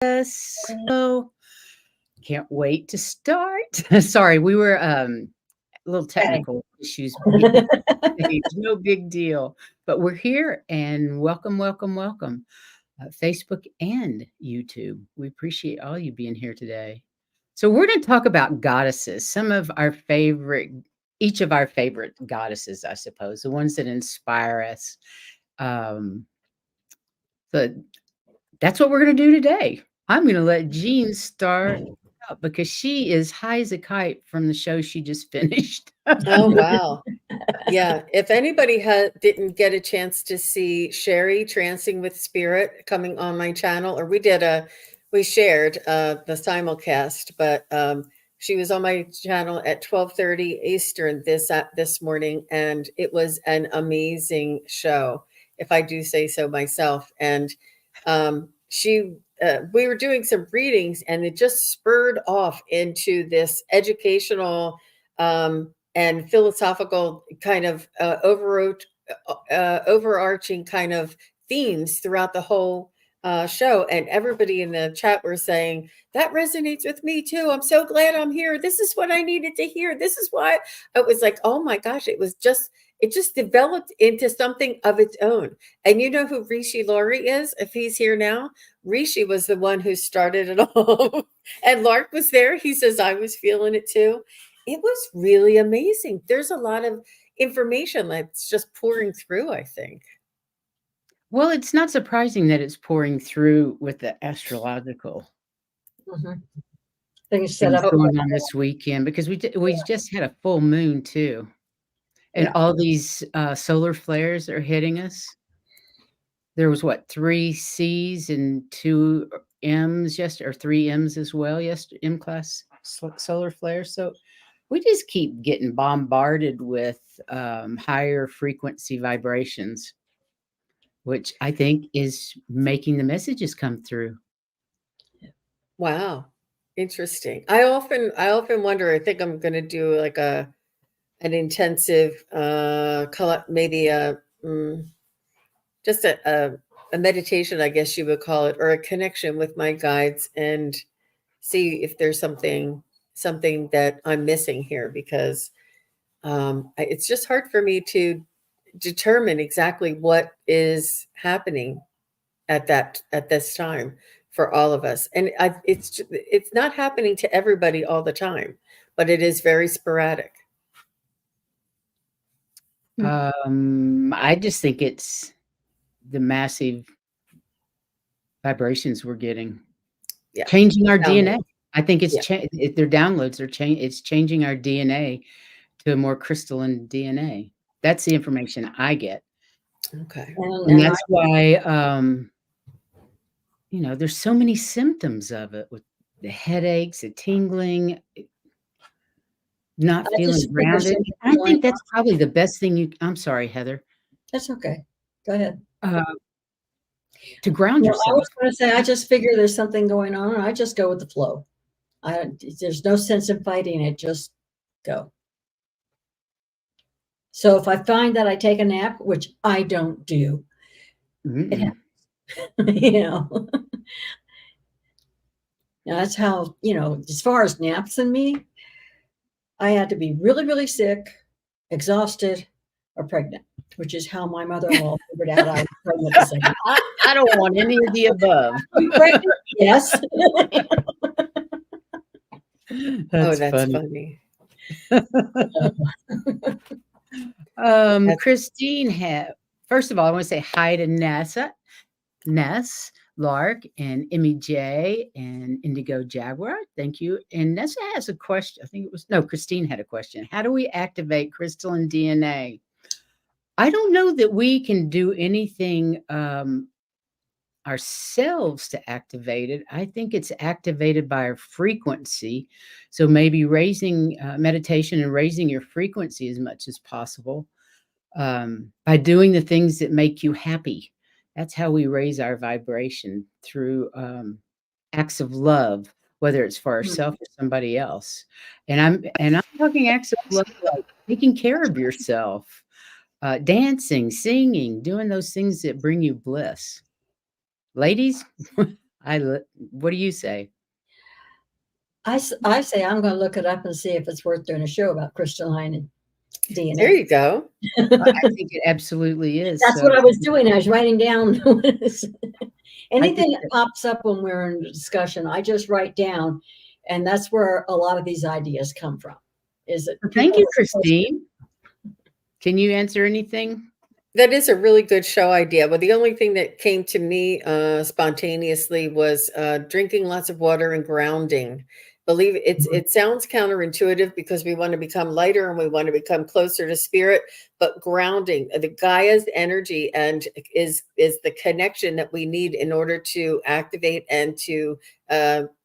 Yes. So can't wait to start. Sorry, we were little Okay. technical issues beginning stage. No big deal. But we're here and welcome, welcome, welcome. Facebook and YouTube. We appreciate all you being here today. So we're going to talk about goddesses, some of our favorite, each of our favorite goddesses, I suppose, the ones that inspire us. Um, so that's what we're going to do today. I'm going to let Jean start out because she is high as a kite from the show she just finished. Oh, wow. Yeah. If anybody didn't get a chance to see Sherry Trancing with Spirit coming on my channel, or we shared the simulcast, but she was on my channel at 12:30 Eastern this morning, and it was an amazing show, if I do say so myself. And we were doing some readings, and it just spurred off into this educational and philosophical kind of overarching kind of themes throughout the whole show. And everybody in the chat were saying, that resonates with me too. I'm so glad I'm here. This is what I needed to hear. This is why I was like, oh my gosh, it just developed into something of its own. And you know who Rishi Laurie is? If he's here now, Rishi was the one who started it all. And Lark was there. He says, I was feeling it too. It was really amazing. There's a lot of information that's just pouring through, I think. Well, it's not surprising that it's pouring through with the astrological Things set things up. going on this weekend because we just had a full moon too. And all these solar flares are hitting us. There was 3 C's and 2 M's yesterday, or 3 M's as well yesterday, M class solar flares. So we just keep getting bombarded with higher frequency vibrations, which I think is making the messages come through. Wow. Interesting. I often wonder, I think I'm going to do like an intensive maybe just a meditation, I guess you would call it, or a connection with my guides, and see if there's something that I'm missing here, because it's just hard for me to determine exactly what is happening at this time for all of us. And it's not happening to everybody all the time, but it is very sporadic. I just think it's the massive vibrations we're getting, changing our DNA. I think it's their downloads are it's changing our DNA to a more crystalline DNA. That's the information I get. Okay. And that's why there's so many symptoms of it, with the headaches, the tingling, not feeling grounded. I think that's probably the best thing I'm sorry, Heather. That's okay. Go ahead. To ground yourself. I was going to say, I just figure there's something going on, and I just go with the flow. There's no sense in fighting it. Just go. So if I find that I take a nap, which I don't do, it happens. Now that's how, as far as naps and me, I had to be really, really sick, exhausted, or pregnant, which is how my mother-in-law figured out I was pregnant the second. I don't want any of the above. Pregnant? Yes. That's funny. Christine first of all, I want to say hi to Ness, Lark, and Emmy J, and Indigo Jaguar. Thank you. And Nessa has a question. Christine had a question. How do we activate crystalline DNA? I don't know that we can do anything ourselves to activate it. I think it's activated by our frequency. So maybe raising meditation and raising your frequency as much as possible by doing the things that make you happy. That's how we raise our vibration, through acts of love, whether it's for ourselves or somebody else. And I'm talking acts of love like taking care of yourself, dancing, singing, doing those things that bring you bliss. Ladies, What do you say? I say I'm going to look it up and see if it's worth doing a show about crystalline and There DNA. you go. I think it absolutely is. That's So what I was doing. I was writing down I think anything that pops up when we're in a discussion. I just write down, and that's where a lot of these ideas come from. Is it? thank you, Christine. Can you answer anything? That is a really good show idea. But the only thing that came to me spontaneously was drinking lots of water and grounding. Believe it sounds counterintuitive because we want to become lighter and we want to become closer to spirit, but grounding, the Gaia's energy and is the connection that we need in order to activate and to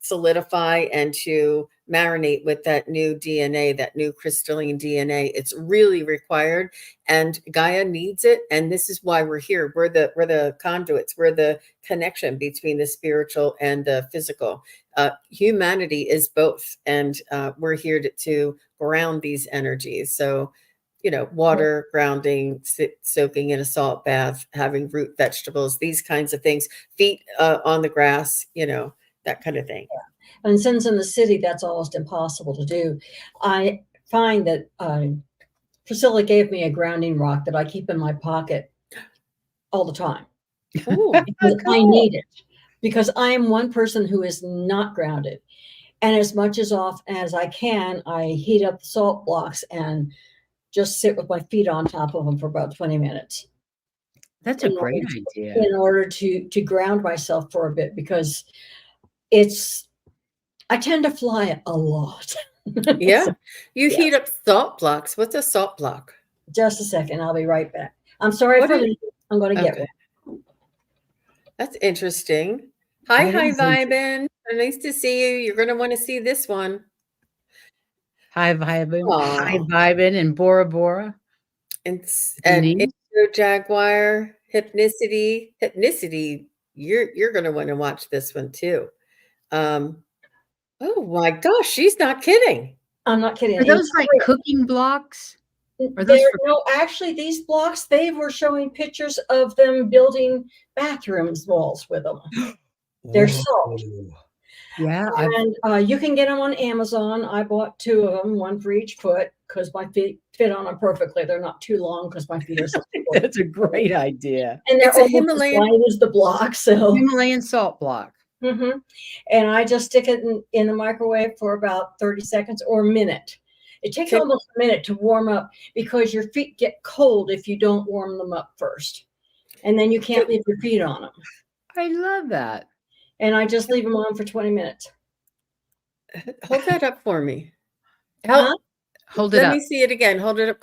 solidify and to marinate with that new DNA, that new crystalline DNA. It's really required, and Gaia needs it. And this is why we're here. We're the conduits. We're the connection between the spiritual and the physical. Humanity is both, and we're here to ground these energies. So, water, grounding, soaking in a salt bath, having root vegetables, these kinds of things, feet on the grass, that kind of thing. And since in the city that's almost impossible to do, I find that Priscilla gave me a grounding rock that I keep in my pocket all the time. Ooh, Because I need it, because I am one person who is not grounded. And as much as often as I can, I heat up the salt blocks and just sit with my feet on top of them for about 20 minutes. That's a great idea. In order to ground myself for a bit, because I tend to fly a lot. Yeah. So, You yeah. heat up salt blocks. What's a salt block? Just a second. I'll be right back. I'm sorry What for is- leaving. I'm going to get Okay. one. That's interesting. Hi, That is Vibin. Nice to see you. You're going to want to see this one. Hi, Vibin. Hi, Aw. Vibin and Bora Bora. And Denise. Intro Jaguar, Hypnicity. You're going to want to watch this one too. Oh my gosh, she's not kidding. I'm not kidding. Are those like cooking blocks? Are those No, actually, these blocks, they were showing pictures of them building bathrooms walls with them. They're salt. Yeah. And you can get them on Amazon. I bought 2 of them, one for each foot, because my feet fit on them perfectly. They're not too long because my feet are so short. That's a great idea. And they're It's a almost Himalayan- as wide as the block. So Himalayan salt block. and I just stick it in the microwave for about 30 seconds or a minute. It takes almost a minute to warm up because your feet get cold if you don't warm them up first. And then you can't leave your feet on them. I love that. And I just leave them on for 20 minutes. Hold that up for me. Huh? Hold it Let up. me see it again. Hold it up.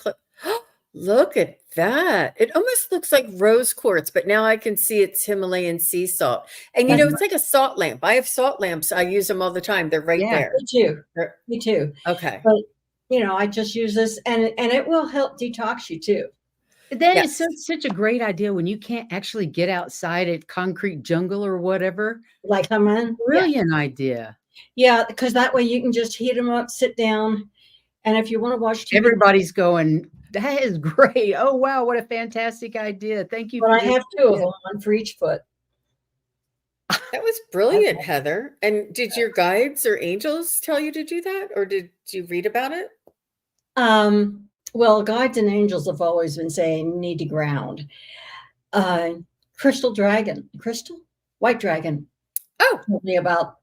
Look at that. It almost looks like rose quartz, but now I can see it's Himalayan sea salt. And it's like a salt lamp. I have salt lamps. I use them all the time. They're right there. Me too. Me too. Okay. But I just use this, and it will help detox you too. That is such a great idea when you can't actually get outside at concrete jungle or whatever. Like come in. Brilliant idea. Yeah, because that way you can just heat them up, sit down, and if you want to watch TV, everybody's going, that is great. Oh wow, what a fantastic idea! Thank you. But I have 2 of them, one for each foot. That was brilliant, Heather. And did your guides or angels tell you to do that, or did you read about it? Well, guides and angels have always been saying you need to ground. White dragon. Oh, told me about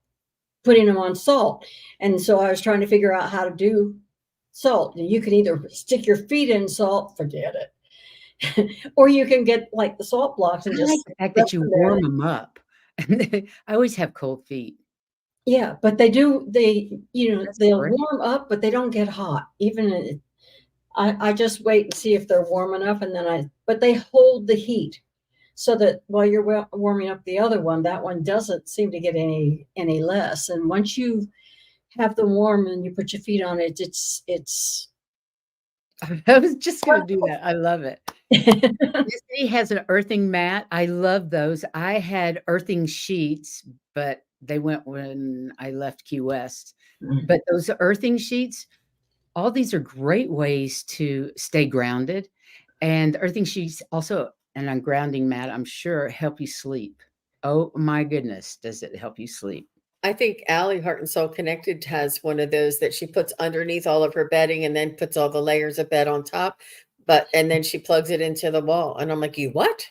putting them on salt, and so I was trying to figure out how to do salt. And you can either stick your feet in salt, forget it, or you can get like the salt blocks and just like the fact that you warm them up. I always have cold feet. Yeah, but they'll warm up, but they don't get hot. Even I just wait and see if they're warm enough, and then but they hold the heat, so that while you're warming up the other one, that one doesn't seem to get any less. And once you have them warm and you put your feet on it, it's. I was just going to do that. I love it. This city has an earthing mat. I love those. I had earthing sheets, but they went when I left Key West. But those earthing sheets, all these are great ways to stay grounded. And earthing sheets also, and on grounding mat, I'm sure, help you sleep. Oh my goodness, does it help you sleep? I think Allie, Heart and Soul Connected, has one of those that she puts underneath all of her bedding and then puts all the layers of bed on top. And then she plugs it into the wall. And I'm like, you what?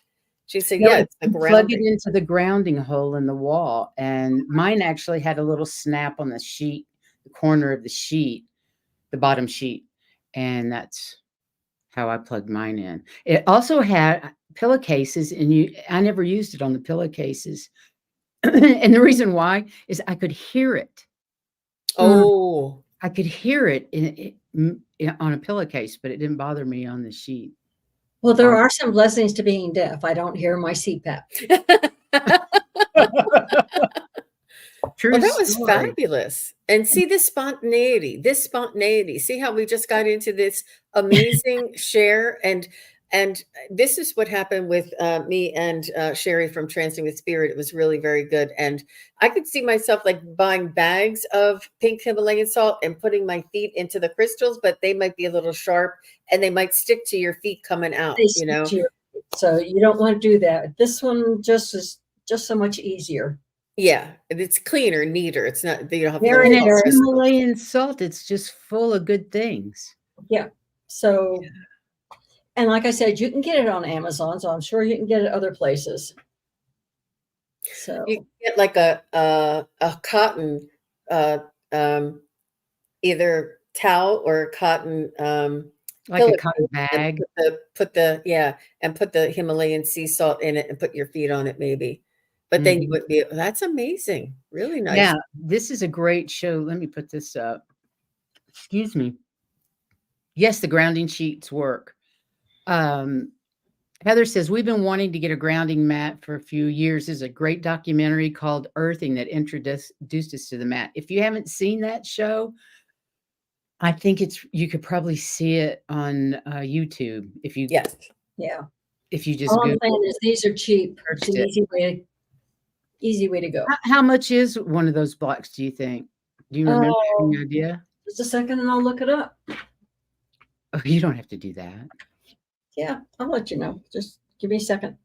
She said, No, yeah, it's the you plug it grounding. into the grounding hole in the wall, and mine actually had a little snap on the sheet, the corner of the sheet, the bottom sheet, and that's how I plugged mine in. It also had pillowcases, and I never used it on the pillowcases. And the reason why is I could hear it. Oh, I could hear it on a pillowcase, but it didn't bother me on the sheet. Well, there are some blessings to being deaf. I don't hear my CPAP. True well, that was story. fabulous. And see this spontaneity. See how we just got into this amazing share. And this is what happened with me and Sherry from Trancing with Spirit. It was really very good. And I could see myself like buying bags of pink Himalayan salt and putting my feet into the crystals, but they might be a little sharp and they might stick to your feet coming out, They stick to your feet, so you don't want to do that. This one is just so much easier. Yeah, it's cleaner, neater. It's not, you don't have Very, little And it's crystals. Himalayan salt. It's just full of good things. Yeah. So, and like I said, you can get it on Amazon, so I'm sure you can get it other places. So You get like a cotton, either towel or a cotton Like a pillowcase cotton and bag. put the Himalayan sea salt in it and put your feet on it maybe. But then you Mhm. would be, that's amazing. Really nice. Yeah, this is a great show. Let me put this up. Excuse me. Yes, the grounding sheets work. Heather says, we've been wanting to get a grounding mat for a few years. There's a great documentary called Earthing that introduced us to the mat. If you haven't seen that show, I think you could probably see it on YouTube Yes. yeah. if you just All I'm Google saying is these are cheap. It's searched an it. easy way to go. How much is one of those blocks, do you think? Do you remember? Any idea? Just a second and I'll look it up. Oh, you don't have to do that. Yeah, I'll let you know. Just give me a second.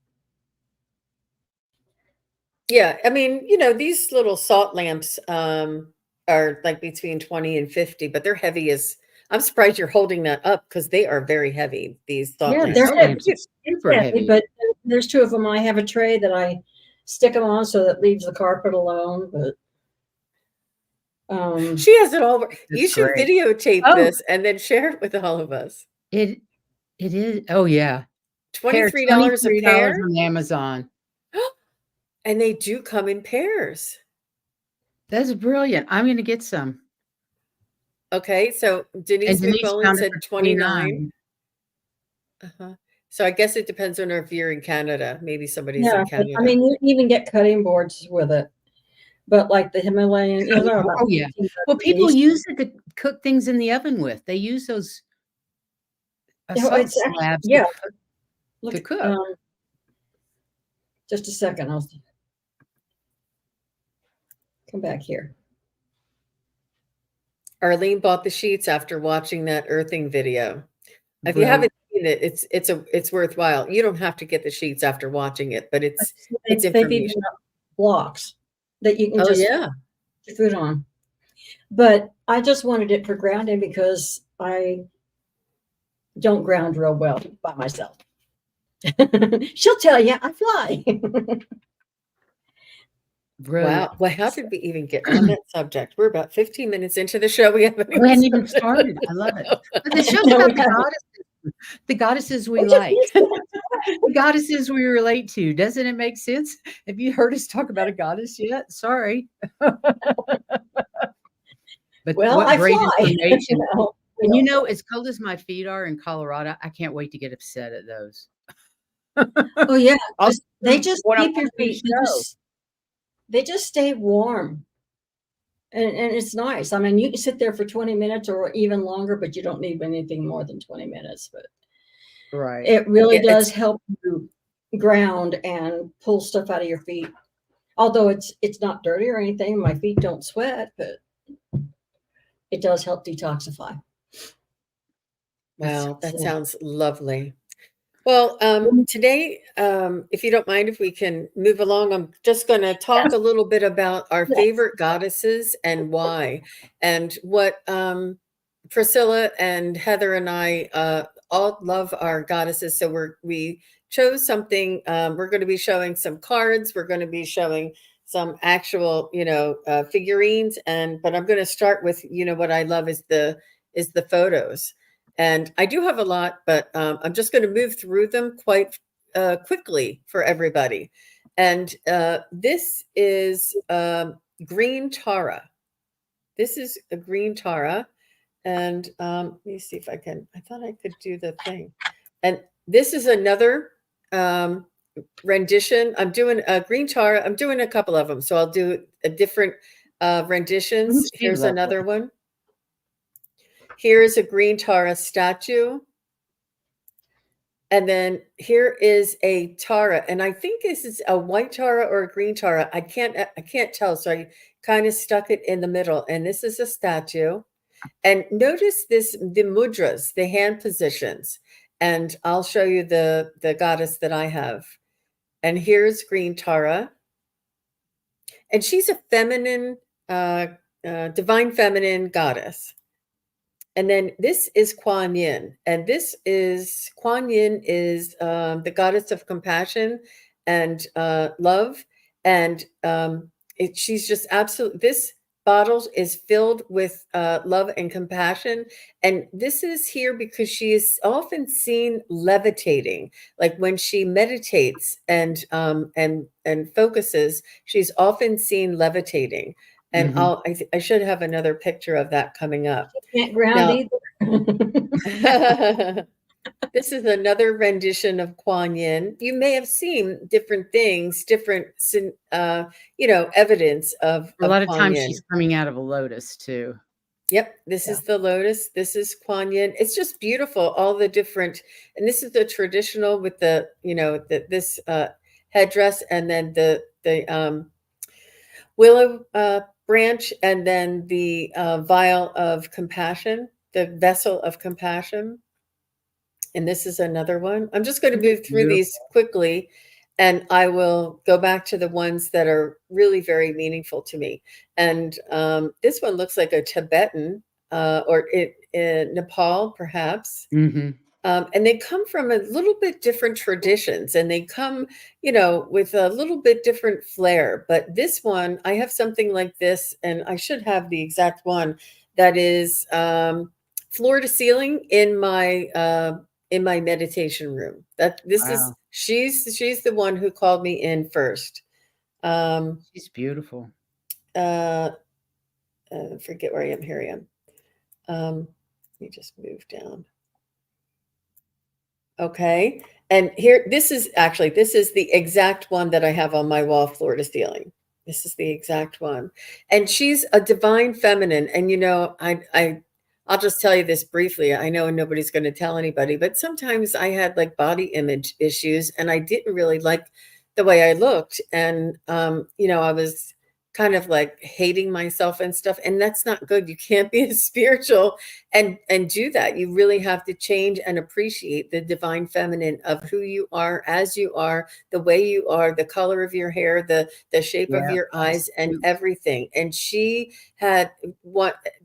Yeah, I mean, these little salt lamps are like between 20 and 50, but they're heavy as I'm surprised you're holding that up because they are very heavy, these salt Yeah, the lamps. They're salt heavy, lamps are super heavy. but there's two of them. I have a tray that I stick them on so that leaves the carpet alone. But She has it all. You That's should great. videotape Oh, this and then share it with all of us. it is. Oh, yeah. Pair, $23 a $23 pair, on Amazon. and they do come in pairs. That's brilliant. I'm gonna get some. Okay, so And Denise Denise McMullen found it said for 29. 29. Uh-huh. So I guess it depends on if you're in Canada. Maybe somebody's yeah, in but, Canada. I mean, you can even get cutting boards with it. But like the Himalayan, they're about Oh, yeah. 15 Well, bucks people each. use it to cook things in the oven with. They use those salt It's actually, slabs yeah. to Look, cook. just a second. I'll come back here. Arlene bought the sheets after watching that earthing video. If you Brilliant. haven't seen it, it's worthwhile. You don't have to get the sheets after watching it, but it's They've information. even got blocks that you can Oh just yeah. put your food on. But I just wanted it for grounding because I don't ground real well by myself. She'll tell you I fly. Brilliant. Wow. Well, how did we even get on that subject? We're about 15 minutes into the show. We haven't We hadn't even started. I love it. But the show's No, about we haven't. the goddesses we like, the goddesses we relate to. Doesn't it make sense? Have you heard us talk about a goddess yet? Sorry. But Well, what I great fly. information. No, And no. as cold as my feet are in Colorado, I can't wait to get upset at those. Oh yeah, I'll they just when I'm keep your watching the feet. show. They just stay warm, and it's nice. I mean, you can sit there for 20 minutes or even longer, but you don't need anything more than 20 minutes. But Right. it really Yeah, does help you ground and pull stuff out of your feet. Although it's not dirty or anything, my feet don't sweat, but it does help detoxify. Wow, that sounds lovely. Well, today, if you don't mind, if we can move along, I'm just going to talk a little bit about our Yes. favorite goddesses and why, and what Priscilla and Heather and I all love our goddesses. So we chose something. We're going to be showing some cards. We're going to be showing some actual, figurines, but I'm going to start with, what I love is the photos. And I do have a lot, but I'm just going to move through them quite quickly for everybody. And this is green Tara. This is a green Tara. And let me see if I thought I could do the thing. And this is another rendition. I'm doing a green Tara. I'm doing a couple of them. So I'll do a different renditions. Isn't she Here's lovely? another one. Here's a green Tara statue. And then here is a Tara, and I think this is a white Tara or a green Tara. I can't tell, so I kind of stuck it in the middle. And this is a statue. And notice the mudras, the hand positions. And I'll show you the goddess that I have. And here's green Tara. And she's a feminine, divine feminine goddess. And then this is Kuan Yin, and Kuan Yin is the goddess of compassion and love, and she's just absolutely. This bottle is filled with love and compassion, and this is here because she is often seen levitating, like when she meditates and focuses. She's often seen levitating, and Mhm. I should have another picture of that coming up. Can't ground Now, either. this is another rendition of Kuan Yin. You may have seen different things, different, evidence of A lot of Kuan times Yin. she's coming out of a lotus too. Yep, this Yeah. is the lotus. This is Kuan Yin. It's just beautiful. All the different, and this is the traditional with this headdress, and then the willow branch, and then the vial of compassion, the vessel of compassion. And this is another one. I'm just going to move through Beautiful. these quickly, and I will go back to the ones that are really very meaningful to me. And this one looks like a Tibetan or in Nepal, perhaps. Mhm. And they come from a little bit different traditions, and they come, with a little bit different flair. But this one, I have something like this, and I should have the exact one that is floor to ceiling in my meditation room. That this is Wow. she's the one who called me in first. Um, She's beautiful. uh, Forget where I am. Here I am. Let me just move down. Okay. And here, this is the exact one that I have on my wall, floor to ceiling. This is the exact one. And she's a divine feminine. And I'll just tell you this briefly. I know nobody's going to tell anybody, but sometimes I had like body image issues, and I didn't really like the way I looked. And I was kind of like hating myself and stuff. And that's not good. You can't be a spiritual and do that. You really have to change and appreciate the divine feminine of who you are, as you are, the way you are, the color of your hair, the shape of Yeah, your eyes, and absolutely. everything. And she had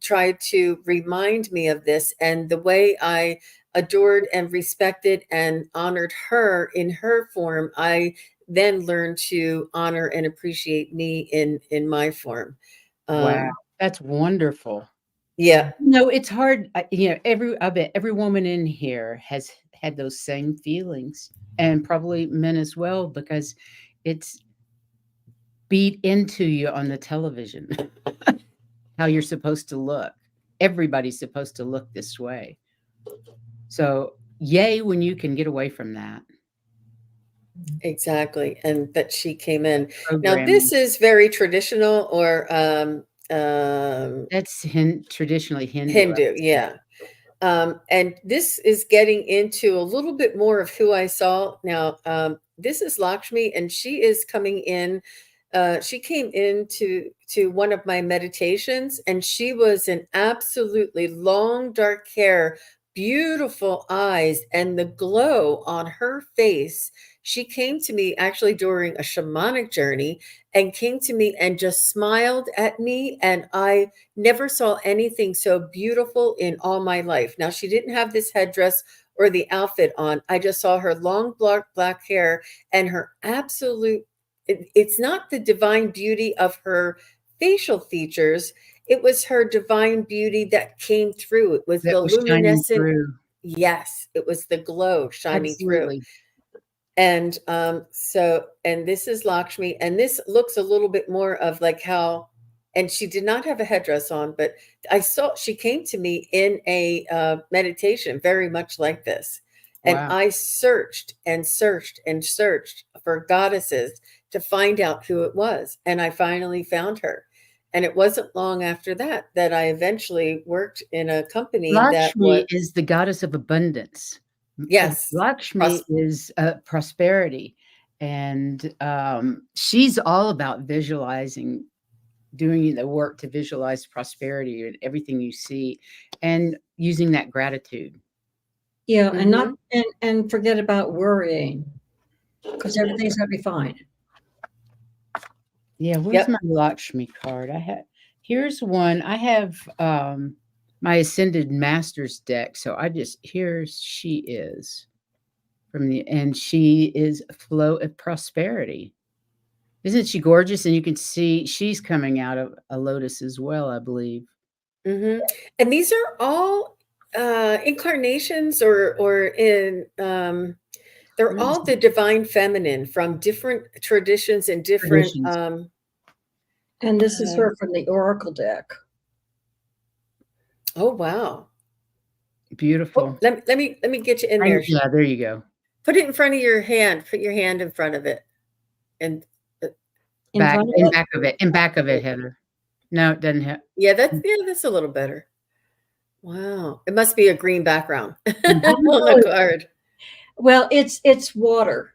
tried to remind me of this, and the way I adored and respected and honored her in her form, I then learned to honor and appreciate me in my form. Wow, um that's wonderful. yeah. No, it's hard, I bet every woman in here has had those same feelings, and probably men as well, because it's beat into you on the television how you're supposed to look. Everybody's supposed to look this way. So, yay when you can get away from that Exactly, and that she came in. Now, programming. this is very traditional, or That's traditionally Hindu, I Hindu, would say. yeah. And this is getting into a little bit more of who I saw. Now, this is Lakshmi, and she is coming in. She came into one of my meditations, and she was an absolutely long, dark hair, beautiful eyes and the glow on her face. She came to me actually during a shamanic journey and came to me and just smiled at me. And I never saw anything so beautiful in all my life. Now, she didn't have this headdress or the outfit on. I just saw her long black hair and her absolute, it's not the divine beauty of her facial features. It was her divine beauty that came through. It was That the was shining luminescent. through. Yes, it was the glow shining through. Absolutely. And and this is Lakshmi, and this looks a little bit more of like how, and she did not have a headdress on, but I saw she came to me in a meditation, very much like this. And Wow. I searched and searched and searched for goddesses to find out who it was. And I finally found her. And it wasn't long after that that I eventually worked in a company that Lakshmi was, is the goddess of abundance. yes, Lakshmi pros- is prosperity, and she's all about visualizing, doing the work to visualize prosperity and everything you see, and using that gratitude. Yeah, and not mhm. and forget about worrying because everything's gonna be fine. Yeah, where's my Yep. Lakshmi card? I have here's one. I have my Ascended Masters deck. So I just here she is from the and she is a flow of prosperity. Isn't she gorgeous? And you can see she's coming out of a lotus as well, I believe. And these are all incarnations or in they're Where is all it? the divine feminine from different traditions and different Traditions. And this is uh, her from the Oracle deck. oh wow. Oh, Beautiful. let me get you in there. Yeah, there you go. Put it in front of your hand. Put your hand in front of it. And In front of In it? back of it. In back of it, Heather. No, it doesn't have. that's a little better. Wow. It must be a green background on the Oh, card. well, it's water,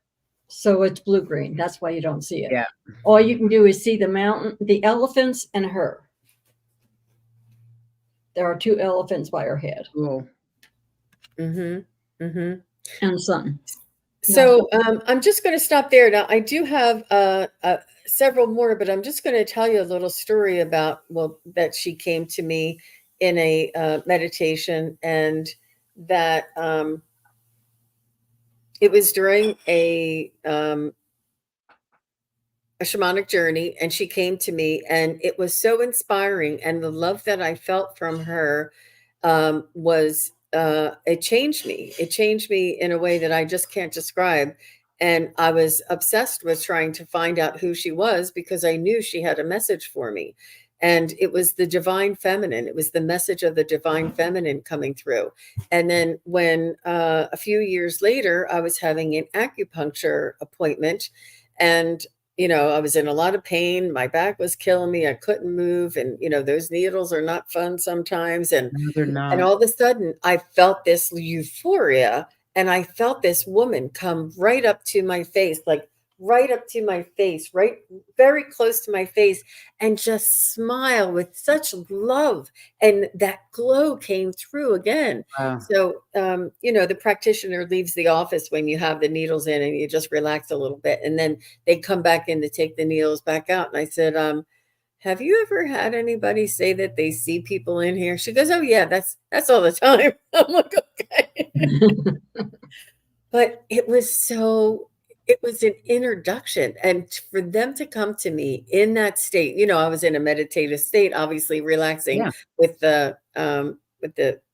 so it's blue-green. That's why you don't see it. Yeah. All you can do is see the mountain, the elephants, and her. There are 2 elephants by her head Cool. Mm-hmm. Mm-hmm. and sun. So I'm just going to stop there. Now, I do have several more, but I'm just going to tell you a little story about, well, that she came to me in a meditation, and that it was during a shamanic journey, and she came to me, and it was so inspiring, and the love that I felt from her was it changed me. It changed me in a way that I just can't describe. And I was obsessed with trying to find out who she was because I knew she had a message for me. And it was the divine feminine. It was the message of the divine feminine coming through. And then when a few years later, I was having an acupuncture appointment, and I was in a lot of pain. My back was killing me. I couldn't move. And, those needles are not fun sometimes. And No, they're and not. all of a sudden, I felt this euphoria, and I felt this woman come right up to my face, like right up to my face, right very close to my face, and just smile with such love. And that glow came through again. Wow. So, the practitioner leaves the office when you have the needles in, and you just relax a little bit. And then they come back in to take the needles back out. And I said, have you ever had anybody say that they see people in here? She goes, "Oh yeah, that's all the time." I'm like, okay. But it was an introduction, and for them to come to me in that state, I was in a meditative state, obviously relaxing Yeah. with the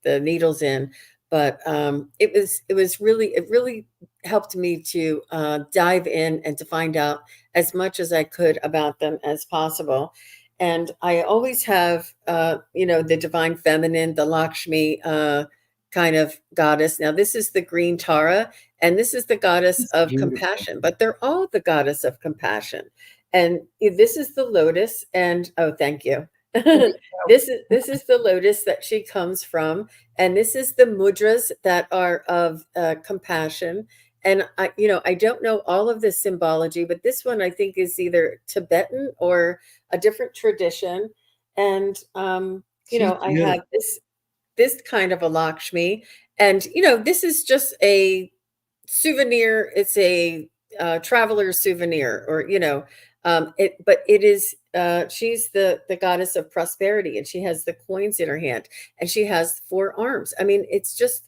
needles in, but it really helped me to dive in and to find out as much as I could about them as possible. And I always have the divine feminine, the Lakshmi kind of goddess. Now this is the green Tara, and this is the goddess It's of beautiful. compassion, but they're all the goddess of compassion. And this is the lotus, and oh, thank you. There you go. This is the lotus that she comes from, and this is the mudras that are of compassion. And I don't know all of the symbology, but this one I think is either Tibetan or a different tradition. And She's I have beautiful. this kind of a Lakshmi. And, this is just a souvenir. It's a traveler souvenir, or, but it is, she's the goddess of prosperity, and she has the coins in her hand, and she has 4 arms. I mean, it's just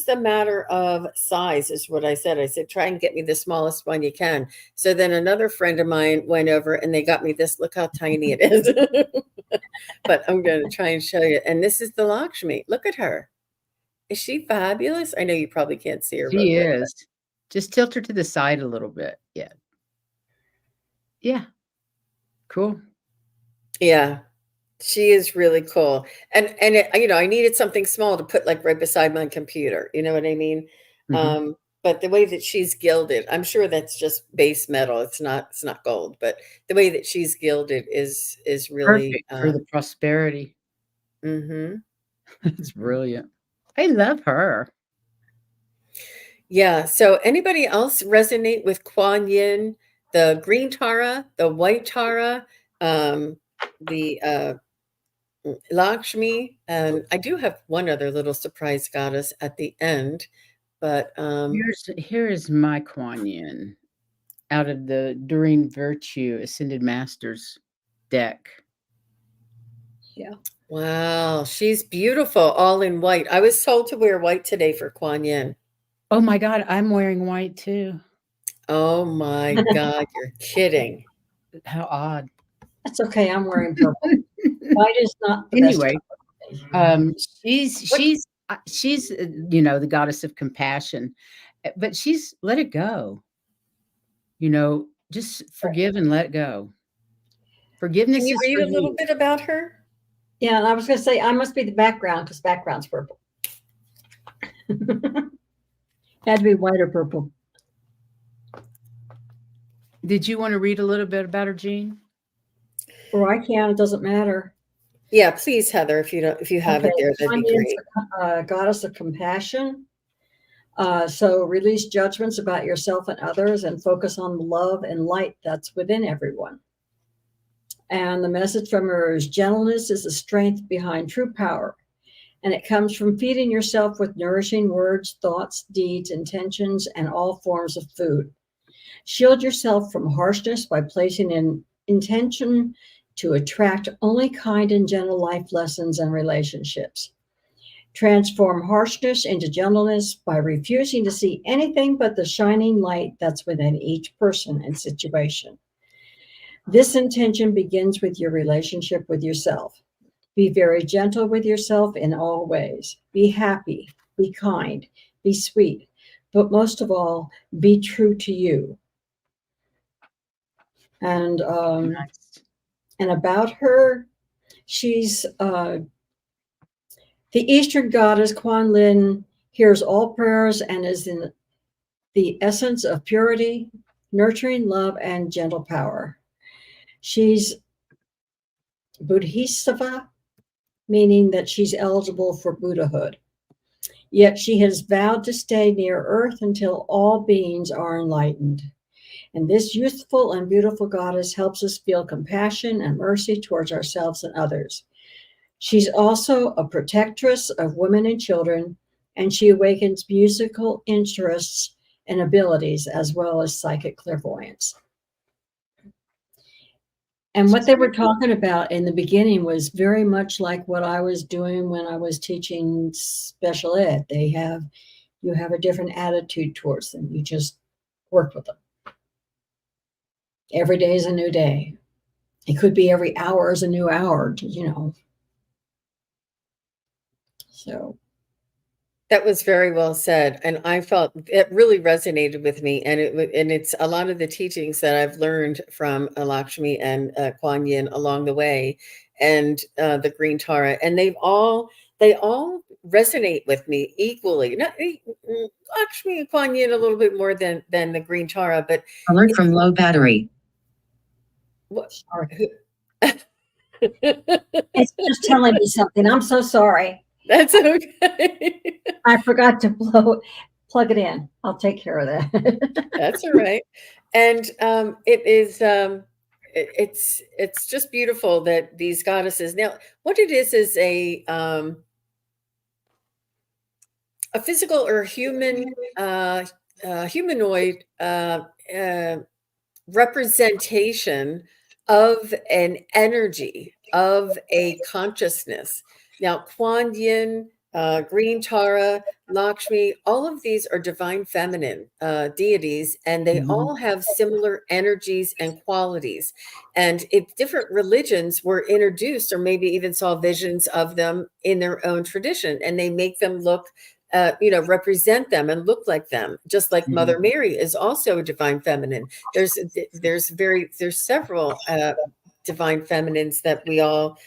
a matter of size, is what I said. I said, try and get me the smallest one you can. So then another friend of mine went over and they got me this. Look how tiny it is. But I'm going to try and show you. And this is the Lakshmi. Look at her. Is she fabulous? I know you probably can't see her real She good. is. Just tilt her to the side a little bit. Yeah. Yeah. Cool. Yeah. She is really cool. And I needed something small to put like right beside my computer. You know what I mean? Mhm. But the way that she's gilded, I'm sure that's just base metal. It's not gold, but the way that she's gilded is really Perfect for the prosperity. mhm. It's brilliant. I love her. Yeah. So anybody else resonate with Kuan Yin, the green Tara, the white Tara, the Lakshmi, and I do have one other little surprise goddess at the end, but Here is my Kuan Yin out of the Doreen Virtue Ascended Masters deck. Yeah. wow, she's beautiful, all in white. I was told to wear white today for Kuan Yin. Oh my god, I'm wearing white too. Oh my God, you're kidding. How odd. That's okay. I'm wearing purple. White is not the best Anyway, color. she's the goddess of compassion, but she's let it go. Just forgive and let go. Can Forgiveness you is read for a little you. bit about her? Yeah, and I was going to say I must be the background because background's purple. Had to be white or purple. Did you want to read a little bit about her, Jean? Or I can. It doesn't matter. Yeah, please, Heather, if you have Okay, it there, that'd be Kanye's great. goddess of compassion. So release judgments about yourself and others and focus on the love and light that's within everyone. And the message from her is gentleness is the strength behind true power. And it comes from feeding yourself with nourishing words, thoughts, deeds, intentions, and all forms of food. Shield yourself from harshness by placing an intention to attract only kind and gentle life lessons and relationships. Transform harshness into gentleness by refusing to see anything but the shining light that's within each person and situation. This intention begins with your relationship with yourself. Be very gentle with yourself in all ways. Be happy, be kind, be sweet, but most of all, be true to you. And Nice. and about her, she's the Eastern goddess Kuan Yin hears all prayers and is in the essence of purity, nurturing love, and gentle power. She's Bodhisattva, meaning that she's eligible for Buddhahood. Yet she has vowed to stay near Earth until all beings are enlightened. And this youthful and beautiful goddess helps us feel compassion and mercy towards ourselves and others. She's also a protectress of women and children, and she awakens musical interests and abilities as well as psychic clairvoyance. And what they were talking about in the beginning was very much like what I was doing when I was teaching special ed. You have a different attitude towards them. You just work with them. Every day is a new day. It could be every hour is a new hour. So That was very well said, and I felt it really resonated with me, and it's a lot of the teachings that I've learned from Lakshmi and Kuan Yin along the way, and the Green Tara, and they all resonate with me equally. Not Lakshmi and Kuan Yin a little bit more than the Green Tara, but Alert from low battery. sorry. It's just telling me something. I'm so sorry. That's okay. I forgot to plug it in. I'll take care of that. That's all right. And it's just beautiful that these goddesses now what it is a a physical or humanoid representation of an energy, of a consciousness. Now, Kuan Yin, Green Tara, Lakshmi, all of these are divine feminine deities, and they Mhm. all have similar energies and qualities. And if different religions were introduced, or maybe even saw visions of them in their own tradition, and they make them look represent them and look like them, just like Mhm. Mother Mary is also a divine feminine. There's several divine feminines that we all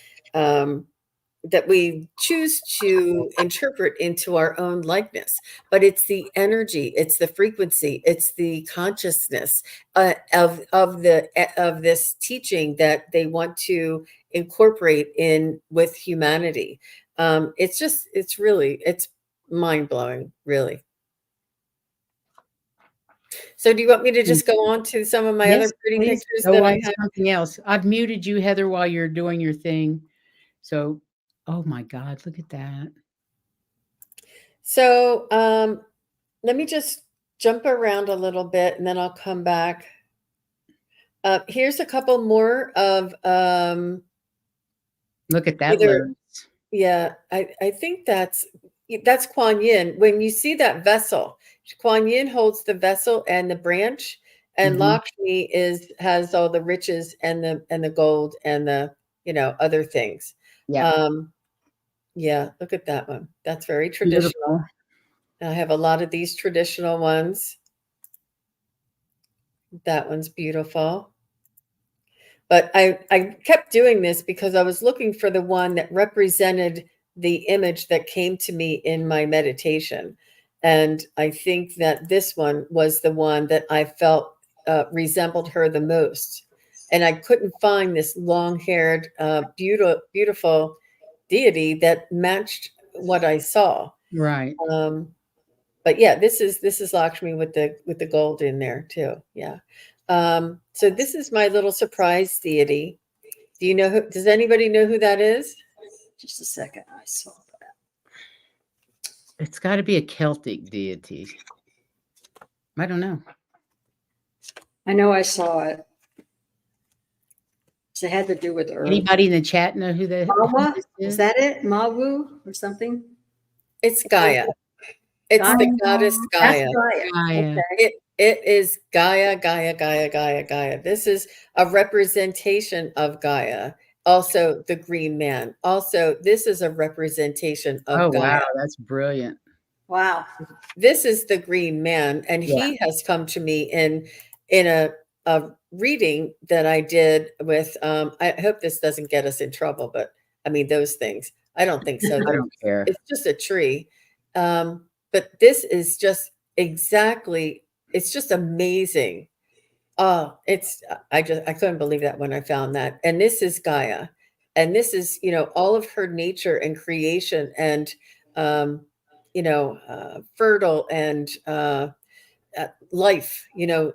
that we choose to interpret into our own likeness, but it's the energy, it's the frequency, it's the consciousness of this teaching that they want to incorporate in with humanity. It's mind-blowing, really. So do you want me to just go on to some of my other Yes, pretty please pictures go that I on to have? something else. I've muted you, Heather, while you're doing your thing. So, oh my God, look at that. So let me just jump around a little bit and then I'll come back. Here's a couple more of Look at that either, load. yeah, I think that's Kuan Yin. When you see that vessel, Kuan Yin holds the vessel and the branch, and Mhm. Lakshmi has all the riches and the gold and the other things. Yeah, Um, yeah, look at that one. That's very traditional. beautiful. I have a lot of these traditional ones. That one's beautiful. But I kept doing this because I was looking for the one that represented the image that came to me in my meditation. And I think that this one was the one that I felt resembled her the most. And I couldn't find this long-haired, beautiful deity that matched what I saw. Right. But yeah, this is Lakshmi with the gold in there too. Yeah. So this is my little surprise deity. Does anybody know who that is? Just a second. I saw that. It's gotta be a Celtic deity. I don't know. I know I saw it. It had to do with Earth. Anybody in the chat know who Mawa? this Is is? that it? Mawu or something? It's Gaia. It's Gaia? the goddess That's Gaia. Gaia. Gaia. Okay. It is Gaia, Gaia, Gaia, Gaia, Gaia. This is a representation of Gaia. Also, the green man. Also, this is a representation Oh, of wow, Gaia. that's brilliant. Wow. This is the green man, and Yeah. he has come to me in a reading that I did with I hope this doesn't get us in trouble, but I mean those things. I don't think so. I don't care. It's just a tree. But this is just exactly, it's just amazing. Oh, I couldn't believe that when I found that. And this is Gaia. And this is, all of her nature and creation and fertile and life,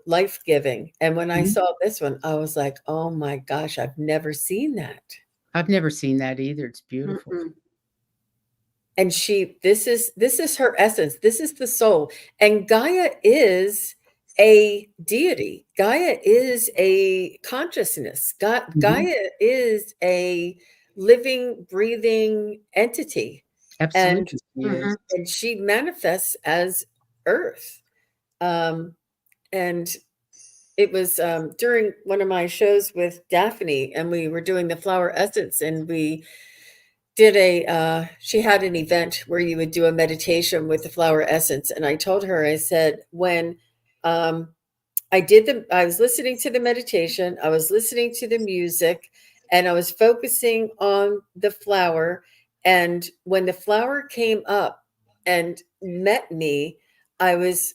life giving. And when I Mhm. saw this one, I was like, oh my gosh, I've never seen that. I've never seen that either. It's beautiful. Mm-mm. And this is her essence. This is the soul. And Gaia is a deity. Gaia is a consciousness. Mhm. Gaia is a living, breathing entity. And Absolutely, she is. and she manifests as earth. Um, and it was during one of my shows with Daphne, and we were doing the flower essence, and we did she had an event where you would do a meditation with the flower essence. And I told her, I said, when um, I was listening to the meditation, I was listening to the music, and I was focusing on the flower. And when the flower came up and met me, it was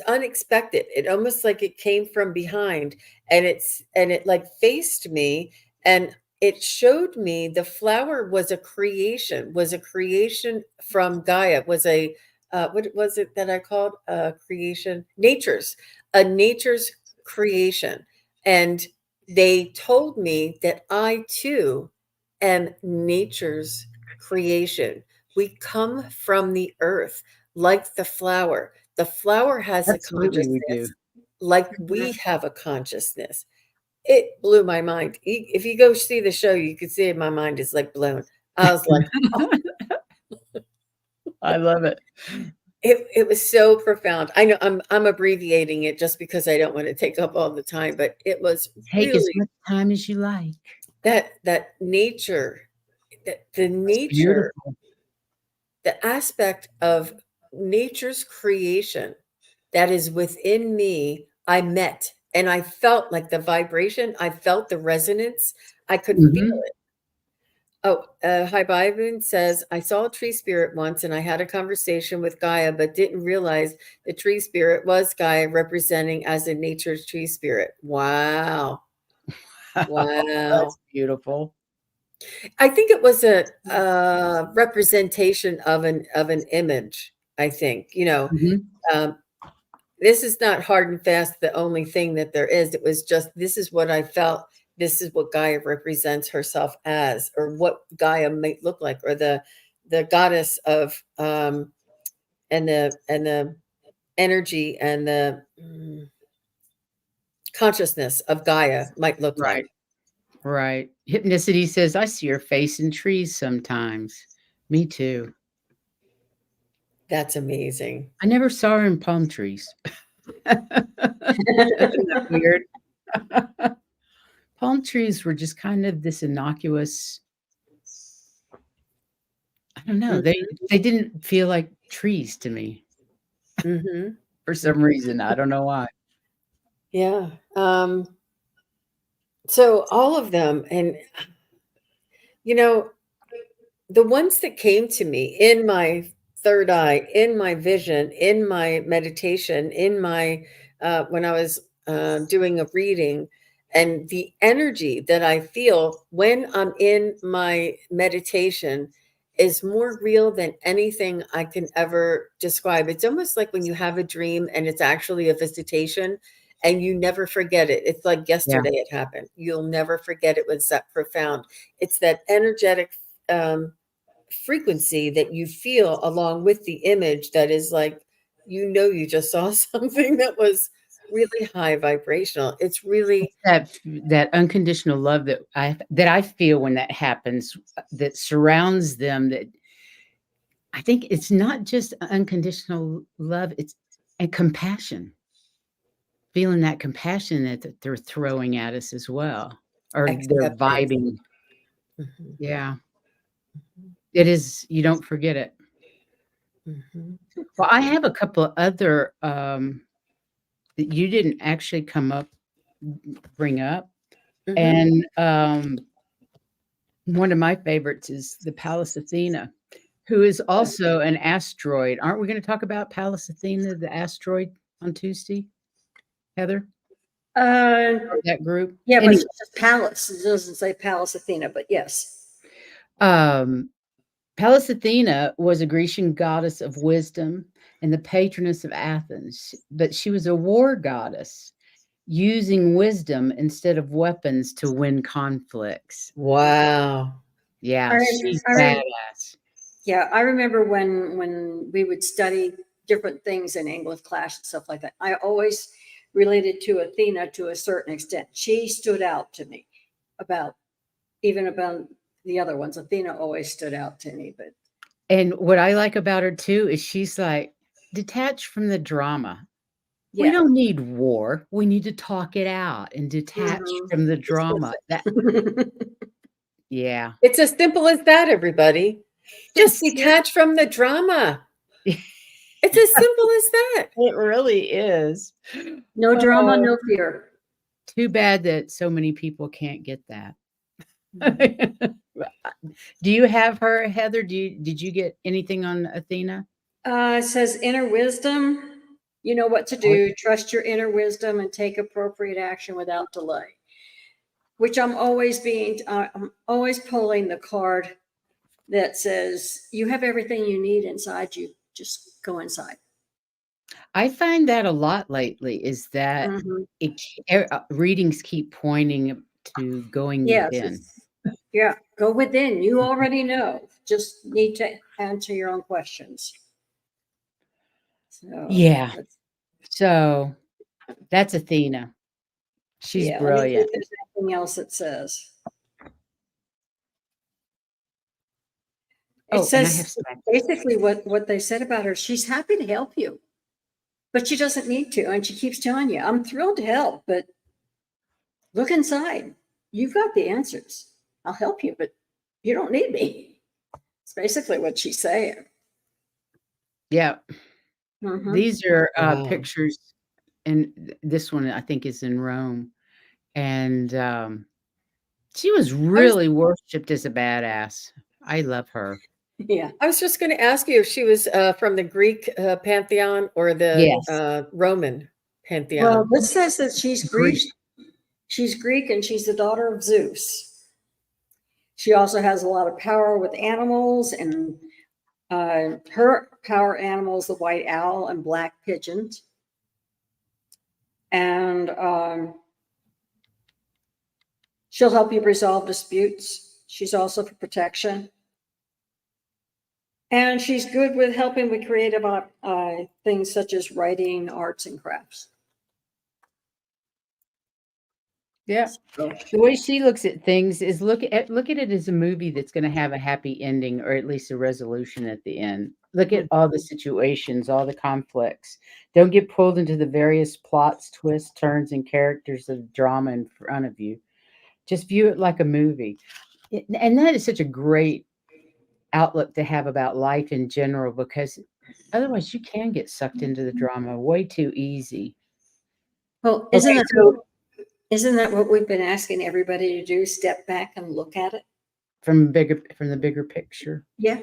unexpected. It almost like it came from behind, and it like faced me, and it showed me the flower was a creation from Gaia, was a what was it that I called creation? A nature's creation. And they told me that I too am nature's creation, We come from the earth like the flower. The flower has a Absolutely, we do. consciousness like we have a consciousness. It blew my mind. If you go see the show, you can see my mind is like blown. I was like, I love it. it was so profound. I know I'm abbreviating it just because I don't want to take up all the time, but it was Take as really much time as you like. that nature, the It's nature, beautiful. the aspect of nature's creation that is within me, I met and I felt like the vibration, I felt the resonance, I could feel Mhm. it. Oh, Hi Byron says, I saw a tree spirit once and I had a conversation with Gaia, but didn't realize the tree spirit was Gaia representing as a nature's tree spirit. Wow. Wow. That's beautiful. I think it was a representation of an image, I think. Mhm. Um, this is not hard and fast the only thing that there is. It was just this is what I felt. This is what Gaia represents herself as, or what Gaia might look like, or the goddess of and the energy and the consciousness of Gaia might look like. Right, right. Hypnicity says, "I see your face in trees sometimes." Me too. That's amazing. I never saw her in palm trees. Isn't that weird? Palm trees were just kind of this innocuous. I don't know, they didn't feel like trees to me Mm-hmm. for some reason, I don't know why. Yeah. So all of them, and you know, the ones that came to me in my third eye, in my vision, in my meditation, in my when I was doing a reading, and the energy that I feel when I'm in my meditation is more real than anything I can ever describe. It's almost like when you have a dream and it's actually a visitation and you never forget it. It's like Yeah, yesterday it happened. You'll never forget it. Was that profound. It's that energetic um, frequency that you feel along with the image that is like, you just saw something that was really high vibrational. It's really that unconditional love that I feel when that happens, that surrounds them, that I think it's not just unconditional love, it's and compassion. Feeling that compassion that they're throwing at us as well, or they're acceptance. vibing. Mhm, Yeah, it is you don't forget it. mhm, Well, I have a couple of other, that you didn't actually bring up, mhm. and, one of my favorites is the Pallas Athena, who is also an asteroid. Aren't we gonna talk about Pallas Athena, the asteroid, on Tuesday, Heather, Uh, or that group? yeah, but it's Anyway, just Palace. It doesn't say Palace Athena, but yes. um, Pallas Athena was a Grecian goddess of wisdom and the patroness of Athens, but she was a war goddess, using wisdom instead of weapons to win conflicts. Wow. Yeah, I, rem- she's I rem- badass. yeah, I remember when we would study different things in English class and stuff like that. I always related to Athena to a certain extent. She stood out to me about even about the other ones. Athena always stood out to me, but And what I like about her too is she's like detached from the drama. We yeah. don't need war. We need to talk it out and detach Mhm. from the Dismiss drama. That it. yeah. It's as simple as that, everybody. Just It's detach from the drama. It's as simple as that. it really is. No drama, Oh, no fear. too bad that so many people can't get that. Mhm. Do you have her, Heather? Did you get anything on Athena? It says inner wisdom. You know what to do. Trust your inner wisdom and take appropriate action without delay. Which I'm always pulling the card that says you have everything you need inside you. Just go inside. I find that a lot lately is that Mhm. readings keep pointing to going Yes, within. Yeah, go within. You already know. Just need to answer your own questions. So Yeah. let's, So that's Athena. She's yeah, let me see if brilliant. there's anything else it says. It Oh, and I have says basically what they said about her. She's happy to help you, but she doesn't need to. And she keeps telling you, I'm thrilled to help, but look inside. You've got the answers. I'll help you, but you don't need me. It's basically what she's saying. yeah. Mhm. These are Wow. pictures, and this one I think is in Rome, and she was really worshipped as a badass. I love her. Yeah. I was just going to ask you if she was from the Greek pantheon or the Yes, Roman Well, pantheon. this says that she's Greek. Greek. She's Greek and she's the daughter of Zeus. She also has a lot of power with animals, and her power animal is the white owl and black pigeons. And she'll help you resolve disputes. She's also for protection. And she's good with helping with creative things such as writing, arts, and crafts. Yeah. So, The way she looks at things is look at it as a movie that's going to have a happy ending or at least a resolution at the end. Look at all the situations, all the conflicts. Don't get pulled into the various plots, twists, turns, and characters of drama in front of you. Just view it like a movie. And that is such a great outlook to have about life in general because otherwise you can get sucked into the drama way too easy. well, Okay, so isn't that what we've been asking everybody to do? Step back and look at it. from the bigger picture. Yeah.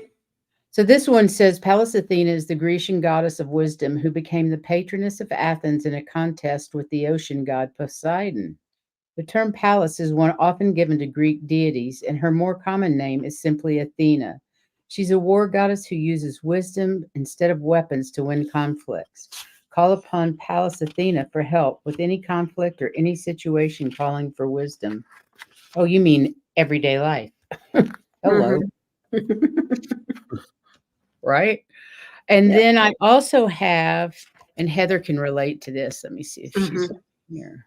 So this one says Pallas Athena is the Grecian goddess of wisdom who became the patroness of Athens in a contest with the ocean god Poseidon. The term Pallas is one often given to Greek deities, and her more common name is simply Athena. She's a war goddess who uses wisdom instead of weapons to win conflicts. Call upon Pallas Athena for help with any conflict or any situation calling for wisdom. Oh, you mean everyday life? Hello, right? And Yep. then I also have, and Heather can relate to this. Let me see if she's Mhm. here.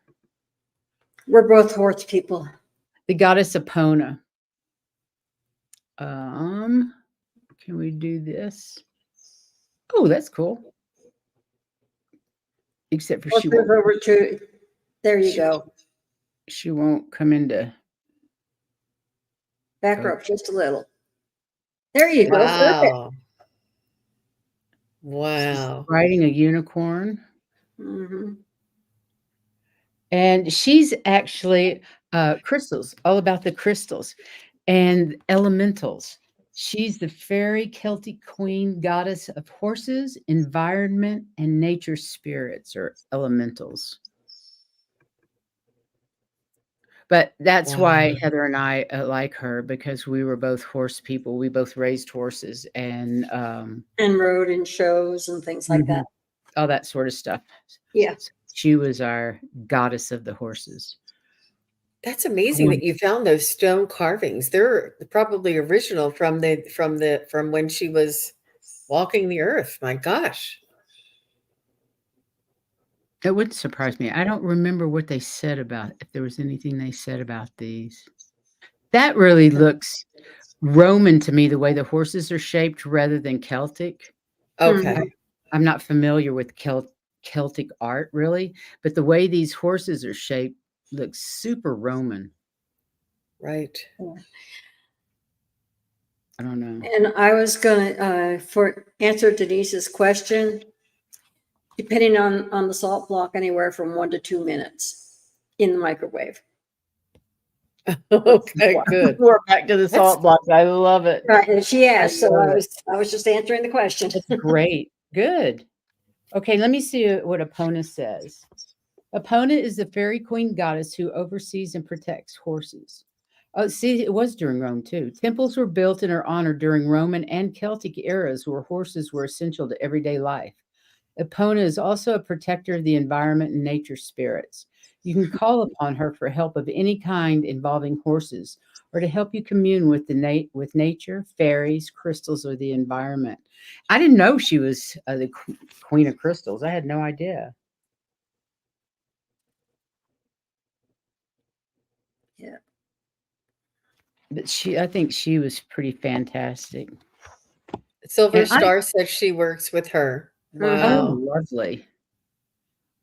We're both horse people. The goddess Epona. Can we do this? Oh, that's cool. Except for Let's move over to, there you go. she won't come into Back her up just a little. There you go. Perfect. Wow. Wow. riding a unicorn. Mhm. And she's actually crystals, all about the crystals and elementals. She's the fairy Celtic queen goddess of horses, environment, and nature spirits or elementals. But that's why Wow. Heather and I like her because we were both horse people. We both raised horses and And rode in shows and things like that. all that sort of stuff. Yeah. She was our goddess of the horses. That's amazing that you found those stone carvings. They're probably original from when she was walking the earth. My gosh. That wouldn't surprise me. I don't remember what they said about if there was anything they said about these. That really looks Roman to me, the way the horses are shaped rather than Celtic. Okay. Mhm. I'm not familiar with Celtic art really, but the way these horses are shaped looks super Roman. Right. I don't know. And I was gonna for answer Denise's question, depending on the salt block, anywhere from 1 to 2 minutes in the microwave. Okay, good. We're back to the That's salt blocks. I love it. Right, and she asked, so love I was just answering the question. That's great. Good. Okay, let me see what Epona says. Epona is the fairy queen goddess who oversees and protects horses. Oh, see, it was during Rome too. Temples were built in her honor during Roman and Celtic eras where horses were essential to everyday life. Epona is also a protector of the environment and nature spirits. You can call upon her for help of any kind involving horses or to help you commune with with nature, fairies, crystals, or the environment. I didn't know she was the queen of crystals. I had no idea. Yeah. But I think she was pretty fantastic. Silver And Star said she works with her. oh, Wow. lovely.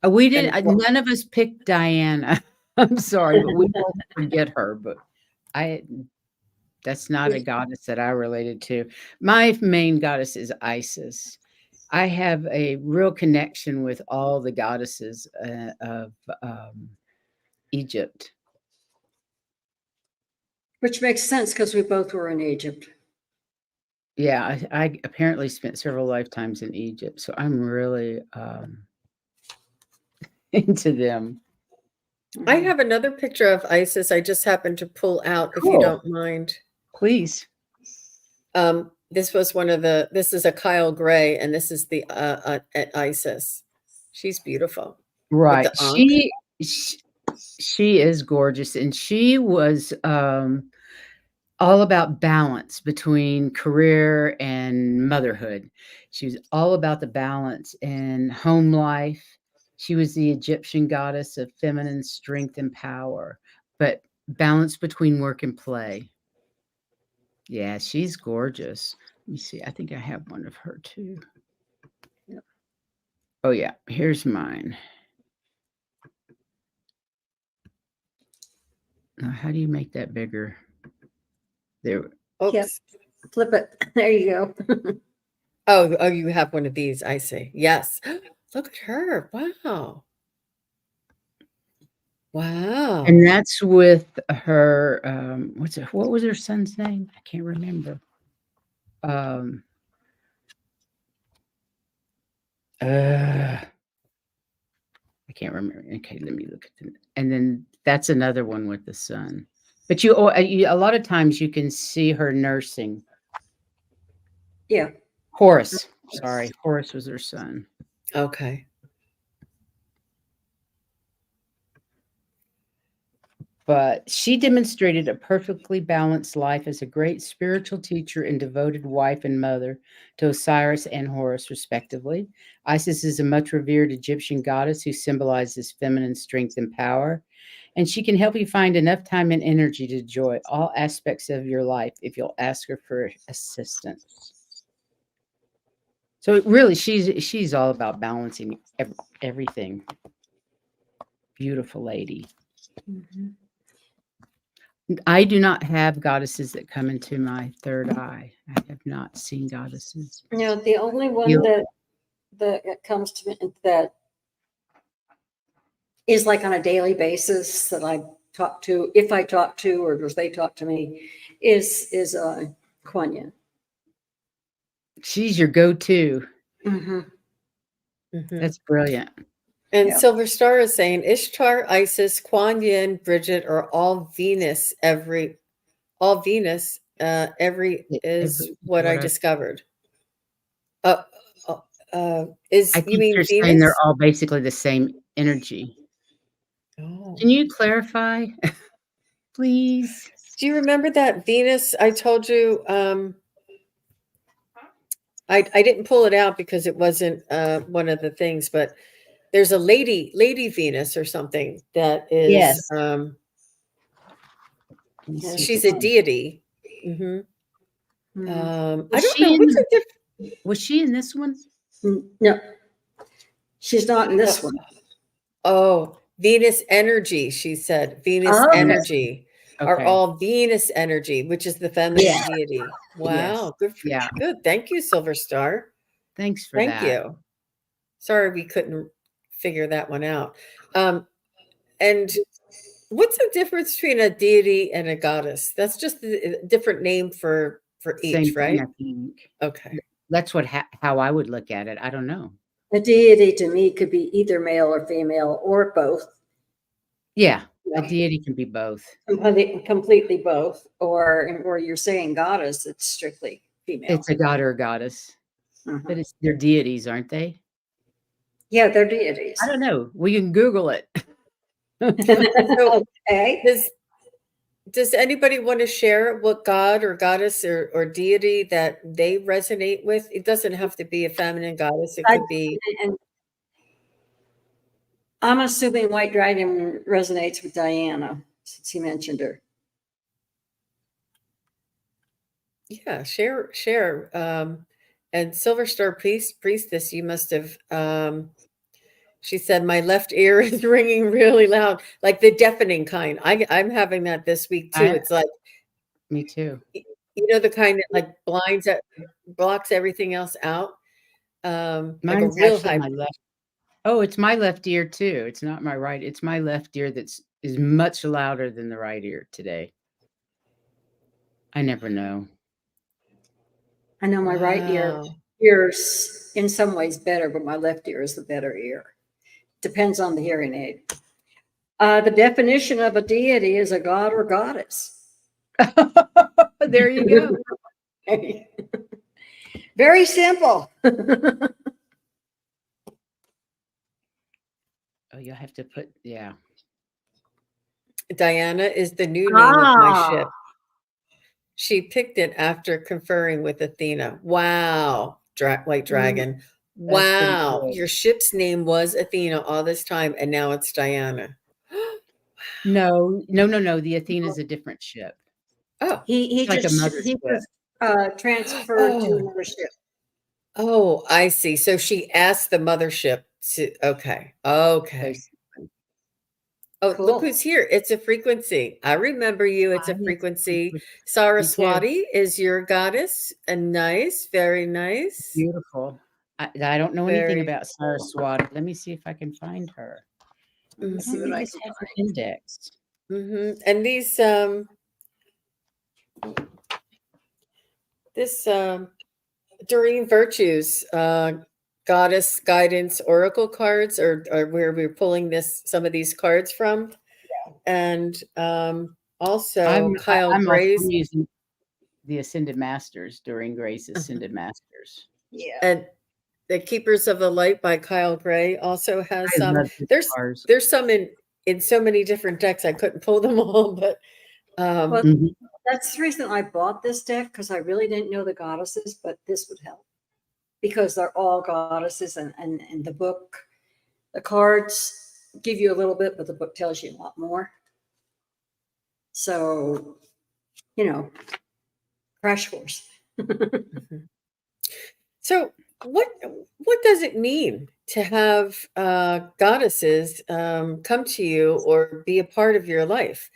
We didn't. And None of us picked Diana. I'm sorry, but we won't forget her. But I. That's not a goddess that I related to. My main goddess is Isis. I have a real connection with all the goddesses of Egypt. Which makes sense because we both were in Egypt. Yeah, I apparently spent several lifetimes in Egypt, so I'm really into them. I have another picture of Isis I just happened to pull out, if you Cool. don't mind. Please. This was this is a Kyle Gray, and this is the Isis. She's beautiful. Right. With the ankh. She is gorgeous, and she was all about balance between career and motherhood. She was all about the balance in home life. She was the Egyptian goddess of feminine strength and power, but balance between work and play. Yeah, she's gorgeous. Let me see. I think I have one of her too. Yep. Oh, yeah. Here's mine. Now, how do you make that bigger? There. Oops. Yep. Flip it. There you go. Oh, you have one of these. I see. Yes. Look at her. Wow. Wow. And that's with her, what was her son's name? I can't remember. I can't remember. Okay, let me look at them. And then that's another one with the son. But you a lot of times you can see her nursing. Yeah. Horus. Sorry, Horus was her son. Okay. But she demonstrated a perfectly balanced life as a great spiritual teacher and devoted wife and mother to Osiris and Horus, respectively. Isis is a much revered Egyptian goddess who symbolizes feminine strength and power. And she can help you find enough time and energy to enjoy all aspects of your life if you'll ask her for assistance. So really, she's all about balancing everything. Beautiful lady. Mm-hmm. I do not have goddesses that come into my third eye. I have not seen goddesses. No, the only one that comes to me that is like on a daily basis that I talk to, if I talk to, or does they talk to me, is Kuan Yin. She's your go-to. Mm-hmm. Mm-hmm. That's brilliant. And Yeah. Silver Star is saying Ishtar, Isis, Kuan Yin, Bridget are all Venus. Every is what I discovered. Is I you think mean you're saying Venus? they're all basically the same energy. Oh. Can you clarify, please? Do you remember that Venus? I told you. I didn't pull it out because it wasn't one of the things, but there's a lady Venus or something that is. Yes. She's a deity. Mm-hmm. I don't know what's the difference. Was she in this one? No, she's not in this one. Oh, Venus energy. She said Venus energy. Okay. Are all Venus energy, which is the feminine deity. Wow. Yes. Good. Thank you, Silver Star. Thanks for that. Thank you. Sorry we couldn't figure that one out. And what's the difference between a deity and a goddess? That's just a different name for Same each, right? thing, I think. Okay. That's how I would look at it. I don't know. A deity to me could be either male or female or both. Yeah. A deity can be both. Completely both. Or you're saying goddess, it's strictly female. It's a god or a goddess. But they're deities, aren't they? Yeah, they're deities. I don't know. We can Google it. So okay. Does anybody want to share what god or goddess or deity that they resonate with? It doesn't have to be a feminine goddess. It I, could be, and I'm assuming White Dragon resonates with Diana since he mentioned her. yeah, share. And Silver Star Priestess, you must have, she said, my left ear is ringing really loud, like the deafening kind. I'm having that this week too. I It's like, Me too. you know, the kind that like blocks everything else out. Like a Mine's real actually high. my left. Oh, it's my left ear too. It's not my right. It's my left ear is much louder than the right ear today. I never know. I know my right Wow. ear's in some ways better, but my left ear is the better ear. Depends on the hearing aid. The definition of a deity is a god or goddess. There you go. Very simple. Oh, you'll have to put, yeah. Diana is the new name of my ship. Ah, She picked it after conferring with Athena. Wow. White Dragon. That's pretty Wow. cool. Your ship's name was Athena all this time, and now it's Diana. No. The Athena's a different ship. Oh. he It's like a just mothership. transferred to another ship. Oh, I see. So she asked the mothership to, okay. Okay. Basically. Oh, Cool. look who's here. It's a frequency. I remember you. It's a Hi. frequency. Me too. Saraswati is your goddess. And nice. Very nice. Beautiful. I don't know anything Very. about Saraswati. Let me see if I can find her. I don't See what think I this can has find. an index. And these, this Doreen Virtues, goddess guidance oracle cards, or where we're pulling some of these cards from. And also Kyle I'm also Gray's. using the Ascended Masters during Grace Ascended Masters. Yeah. And the Keepers of the Light by Kyle Gray also has I some. love the cards. There's some in so many different decks. I couldn't pull them all, but Well, Mhm. that's the reason I bought this deck, because I really didn't know the goddesses, but this would help because they're all goddesses, and the book, the cards give you a little bit, but the book tells you a lot more. So, crash course. So what does it mean to have goddesses come to you or be a part of your life?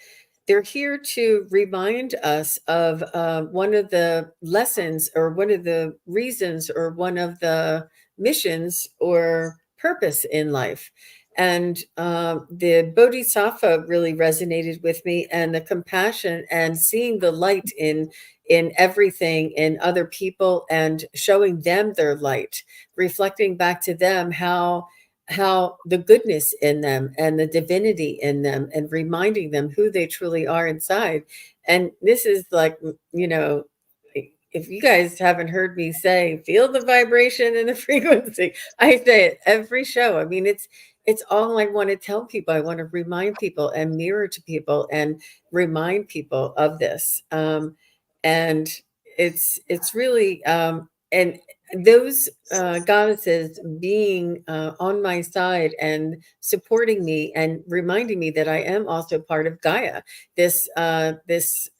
They're here to remind us of one of the lessons or one of the reasons or one of the missions or purpose in life. And the Bodhisattva really resonated with me, and the compassion and seeing the light in everything, in other people, and showing them their light, reflecting back to them how the goodness in them and the divinity in them, and reminding them who they truly are inside. And this is like, if you guys haven't heard me say, feel the vibration and the frequency, I say it every show. I mean, it's all I want to tell people. I want to remind people and mirror to people and remind people of this. And it's really and those goddesses being on my side and supporting me and reminding me that I am also part of Gaia, this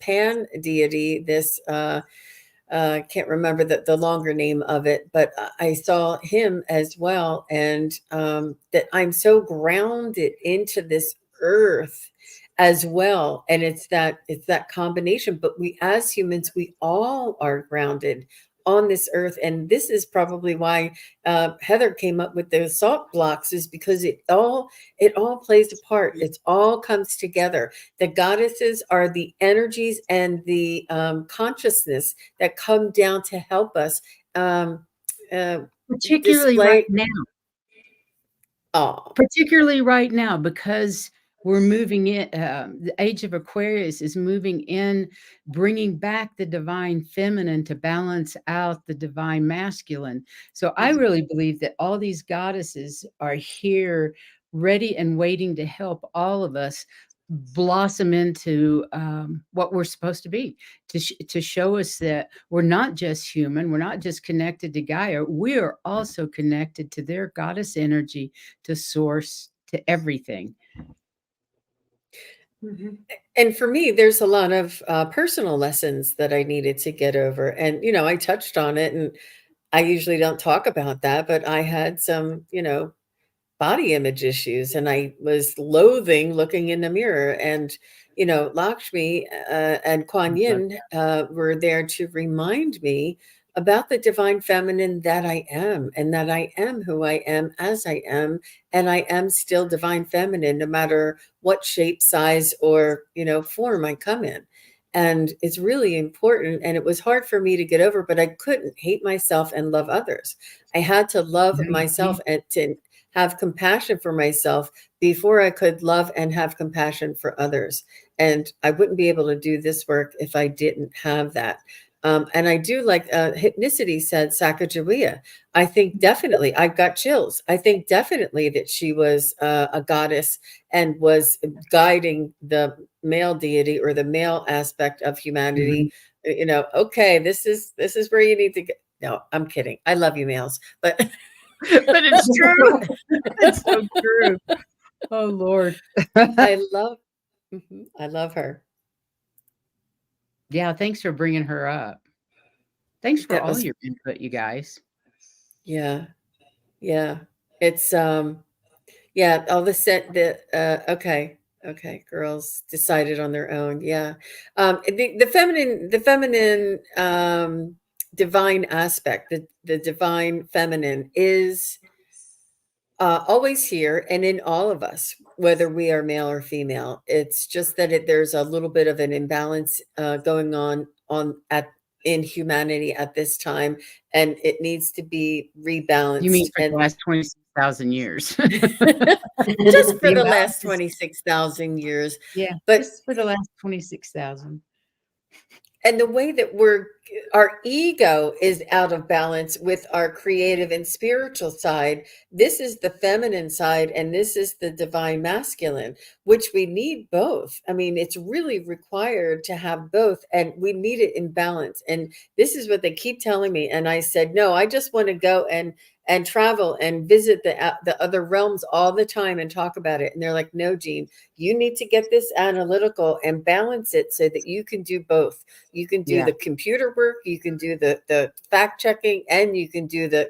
pan deity, this can't remember the longer name of it, but I saw him as well, and that I'm so grounded into this earth as well. And it's that combination. But we as humans, we all are grounded on this earth, and this is probably why Heather came up with those salt blocks, is because it all plays a part. It all comes together. The goddesses are the energies and the consciousness that come down to help us Particularly display. right now. Oh, Particularly right now, because we're moving in, the age of Aquarius is moving in, bringing back the divine feminine to balance out the divine masculine. So I really believe that all these goddesses are here, ready and waiting to help all of us blossom into what we're supposed to be, to show us that we're not just human, we're not just connected to Gaia, we are also connected to their goddess energy, to source, to everything. Mhm. And for me, there's a lot of personal lessons that I needed to get over. And, I touched on it, and I usually don't talk about that, but I had some, body image issues, and I was loathing looking in the mirror. And, Lakshmi and Kuan Yin were there to remind me about the divine feminine that I am, and that I am who I am as I am. And I am still divine feminine, no matter what shape, size, or, form I come in. And it's really important. And it was hard for me to get over, but I couldn't hate myself and love others. I had to love myself and to have compassion for myself before I could love and have compassion for others. And I wouldn't be able to do this work if I didn't have that. And I do like Hypnicity said Sacagawea. I think definitely, I got chills. I think definitely that she was a goddess and was guiding the male deity, or the male aspect of humanity. Okay, this is where you need to go. No, I'm kidding. I love you, males, but But it's true. It's so true. Oh Lord. I love her. Yeah, thanks for bringing her up. Thanks for That all was your input, you guys. Yeah. Yeah. It's yeah, all okay, girls decided on their own. Yeah. The feminine divine aspect, the divine feminine is always here and in all of us, whether we are male or female. It's just that there's a little bit of an imbalance going on at in humanity at this time, and it needs to be You mean rebalanced. for the And last 26,000 years. just for The the imbalance last is 26,000 years. yeah, But just for the last 26,000. and the way that our ego is out of balance with our creative and spiritual side. This is the feminine side, and this is the divine masculine, which we need both. I mean, it's really required to have both, and we need it in balance. And this is what they keep telling me. And I said, no, I just want to go and travel and visit the other realms all the time and talk about it. And they're like, no, Jean, you need to get this analytical and balance it so that you can do both. You can do Yeah. the computer work, you can do the fact checking, and you can do the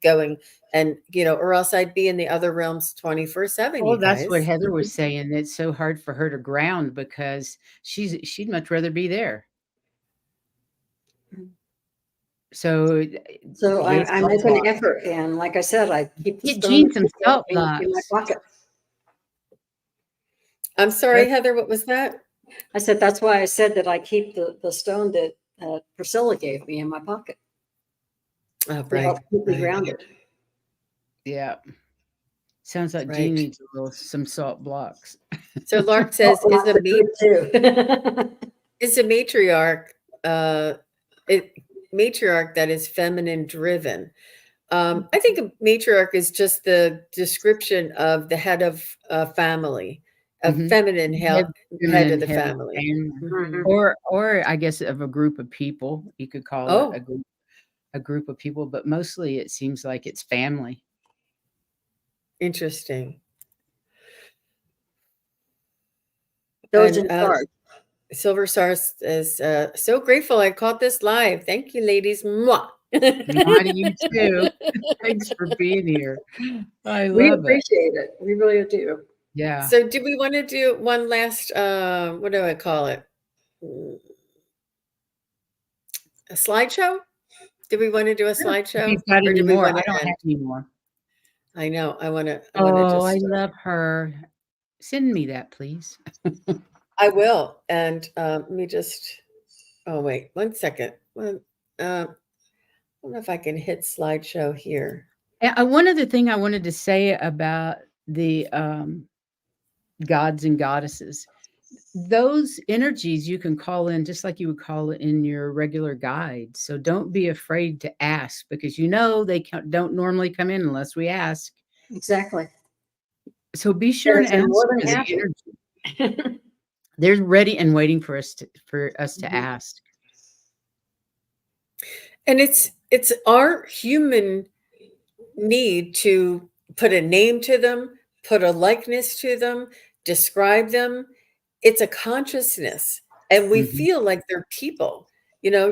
going, and or else I'd be in the other realms 24/7, Well, you that's what guys. Heather was saying. It's so hard for her to ground because she'd much rather be there. So So get I salt make an blocks. effort, and like I said, I keep the Get stone Jean some salt in my blocks. pocket. I'm sorry, Heather, what was that? I said that's why I said that I keep the stone that Priscilla gave me in my pocket Oh, to help keep me right. grounded. Yeah. Sounds like Jean Right. needs some salt blocks. So Lark says, Salt blocks are good too. is a matriarch matriarch that is feminine driven. I think a matriarch is just the description of the head of a family, a Mhm. feminine head of Feminine the head of family. family. Mhm. Or I guess of a group of people. You could call it Oh, a group of people, but mostly it seems like it's family. interesting. Those And in charge. Silver Star is so grateful I caught this live. Thank you, ladies. Mwah. Why do you too? Thanks for being here. I We love it. appreciate it. We really do. Yeah. So do we want to do one last what do I call it? A slideshow? Do we want to do a If slideshow, you've got or any do we more, want I to don't end? have any more. I know. I want to Oh, I just love her. Send me that, please. I will. And let me just oh wait, 1 second. I don't know if I can hit slideshow here. One other thing I wanted to say about the gods and goddesses. Those energies you can call in just like you would call it in your regular guide. So don't be afraid to ask because they don't normally come in unless we ask. Exactly. So be sure and They're ask more for than the happy. energy. They're ready and waiting for us to ask. And it's our human need to put a name to them, put a likeness to them, describe them. It's a consciousness, and we Mhm. feel like they're people,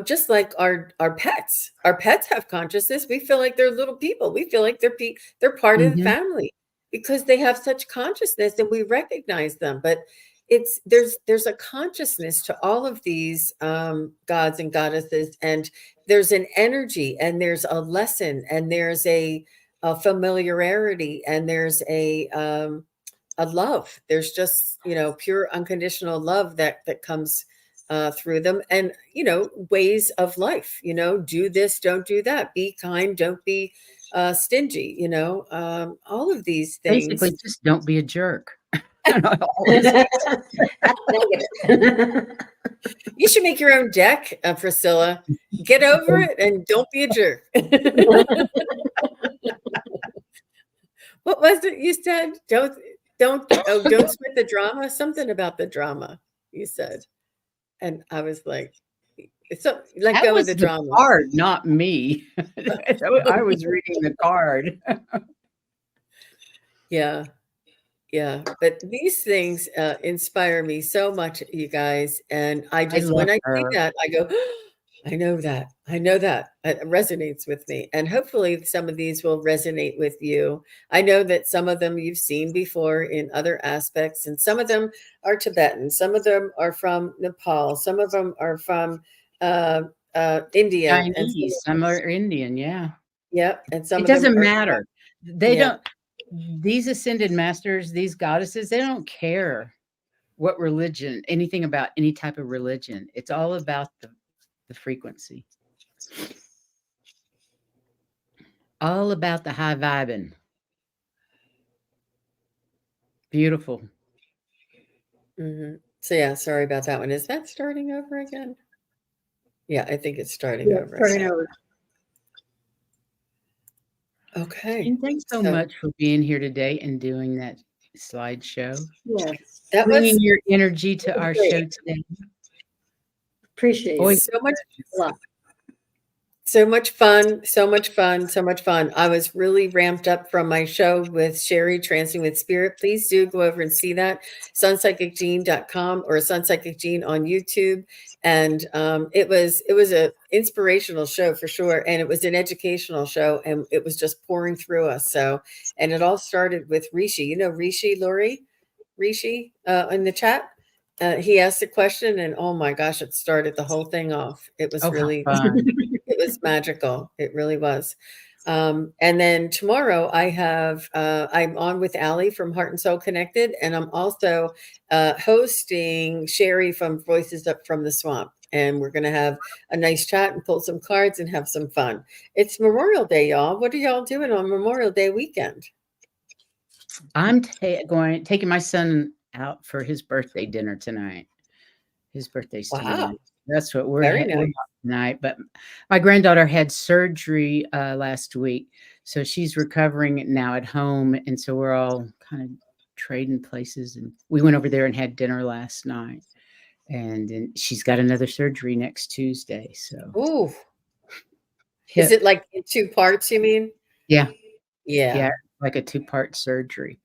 just like our pets. Our pets have consciousness. We feel like they're little people. We feel like they're part of the Mhm. family because they have such consciousness and we recognize them. But there's a consciousness to all of these gods and goddesses, and there's an energy, and there's a lesson, and there's a familiarity, and there's a love. There's just, pure unconditional love that comes through them, and ways of life. Do this, don't do that. Be kind, don't be stingy. All of these Basically, things. just don't be a jerk. That's negative. You should make your own deck, Priscilla. Get over it and don't be a jerk. What was it you said? Don't sweat the drama. Something about the drama, you said. And I was like, so let That go of was the the drama. card, not me. I was reading the card. Yeah. Yeah. But these things inspire me so much, you guys. And I love when I see her. that, I go, I know that. I know that. It resonates with me. And hopefully some of these will resonate with you. I know that some of them you've seen before in other aspects, and some of them are Tibetan. Some of them are from Nepal. Some of them are from India. And Chinese, some are Indian, yeah. yep. And some It of them doesn't are, matter. They yeah. don't these ascended masters, these goddesses, they don't care what religion, anything about any type of religion. It's all about the frequency. All about the high vibing. Beautiful. So yeah, sorry about that one. Is that starting over again? Yeah, I think it's starting Yeah, over starting again. over. Okay. And thanks so So much for being here today and doing that slideshow. Yes, that Bringing was your energy to our show great. today. appreciate Boy, it So much a lot. So much fun, so much fun, so much fun. I was really ramped up from my show with Sherry, Trancing with Spirit. Please do go over and see that, sunpsychicgene.com or Sun Psychic Gene on YouTube. And it was a inspirational show for sure. And it was an educational show, and it was just pouring through us. So, and it all started with Rishi. You know Rishi, Lori? Rishi in the chat. He asked a question, and oh my gosh, it started the whole thing off. It was oh, how really fun. it was magical. It really was. And then tomorrow I'm on with Allie from Heart and Soul Connected, and I'm also hosting Sherry from Voices Up from the Swamp. And we're going to have a nice chat and pull some cards and have some fun. It's Memorial Day, y'all. What are y'all doing on Memorial Day weekend? I'm taking my son out for his birthday dinner tonight. His birthday's Wow, tonight. That's what we're very we're nice. having tonight. But my granddaughter had surgery last week, so she's recovering now at home, and so we're all kind of trading places. And we went over there and had dinner last night, and then she's got another surgery next Tuesday. So Ooh, is hip, it like in two parts, you mean? yeah, Yeah. yeah, like a 2-part surgery,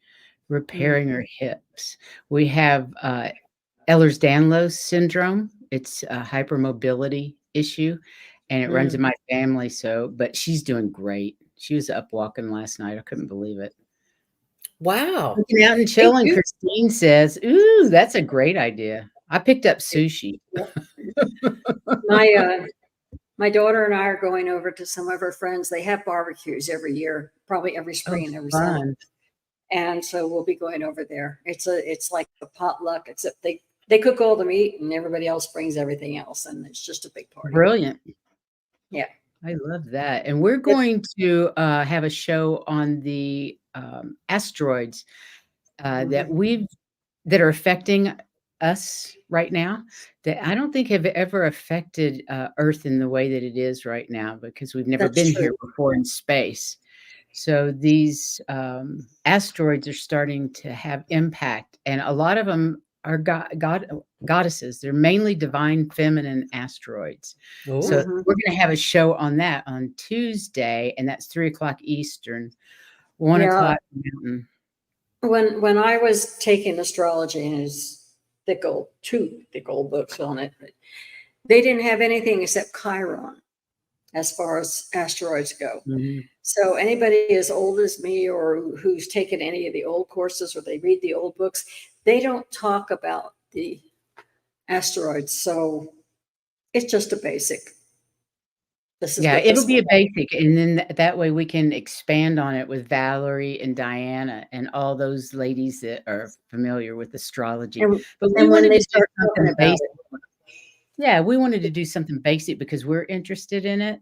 Mm, repairing her hips. We have Ehlers-Danlos syndrome. It's a hypermobility issue, and it runs mm. in my family. So, but she's doing great. She was up walking last night. I couldn't believe it. Wow. Looking out and They chilling. do. Christine says, "Ooh, that's a great idea." I picked up sushi. My my daughter and I are going over to some of her friends. They have barbecues every year, probably every Oh, spring and every summer. fun! And so we'll be going over there. It's like a potluck, except they cook all the meat and everybody else brings everything else, and it's just a big party. Brilliant. Yeah. I love that. And we're going to have a show on the asteroids that Mhm. that are affecting us right now, that I don't think have ever affected Earth in the way that it is right now, because we've never That's been here true. before in space. So these asteroids are starting to have impact, and a lot of them goddesses. They're mainly divine feminine asteroids. So Mhm. we're going to have a show on that on Tuesday, and that's 3 o'clock Eastern, 1 o'clock Mountain. When I was taking astrology, and it's two thick old books on it, but they didn't have anything except Chiron as far as asteroids go. Mhm. So anybody as old as me or who's taken any of the old courses or they read the old books, they don't talk about the asteroids. So it's just a basic. This is Yeah, what it'll this be a one. basic, and then that way we can expand on it with Valerie and Diana and all those ladies that are familiar with astrology. And, But we and when wanted they to do start talking something about basic. Yeah, we wanted to do something basic because we're interested in it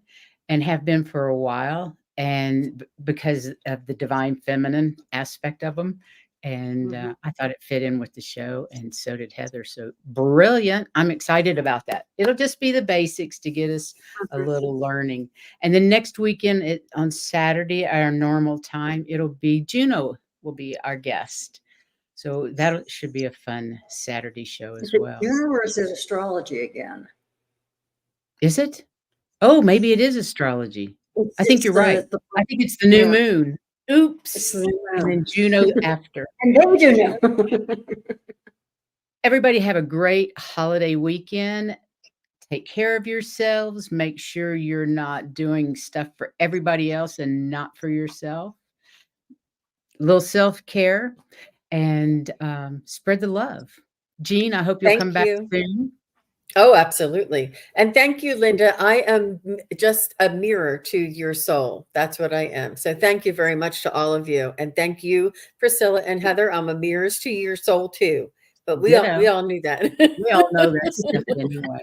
and have been for a while, and because of the divine feminine aspect of them. And it. I thought it fit in with the show, and so did Heather. So brilliant. I'm excited about that. It'll just be the basics to get us a little learning. And then next weekend on Saturday, our normal time, it'll be Juno will be our guest. So that should be a fun Saturday show Is as it well. June or is it astrology again? Is it? Oh, maybe it is astrology. I think It's you're right. the I think it's the new yeah, moon. it's Oops. the new And moon. then Juno after. And they do know. Everybody have a great holiday weekend. Take care of yourselves. Make sure you're not doing stuff for everybody else and not for yourself. A little self-care and spread the love. Jean, I hope you'll Thank come back you. soon. Oh, absolutely. And thank you, Linda. I am just a mirror to your soul. That's what I am. So thank you very much to all of you. And thank you, Priscilla and Heather. I'm a mirrors to your soul too. But we Ditto. all knew that. We all know that stuff anyway.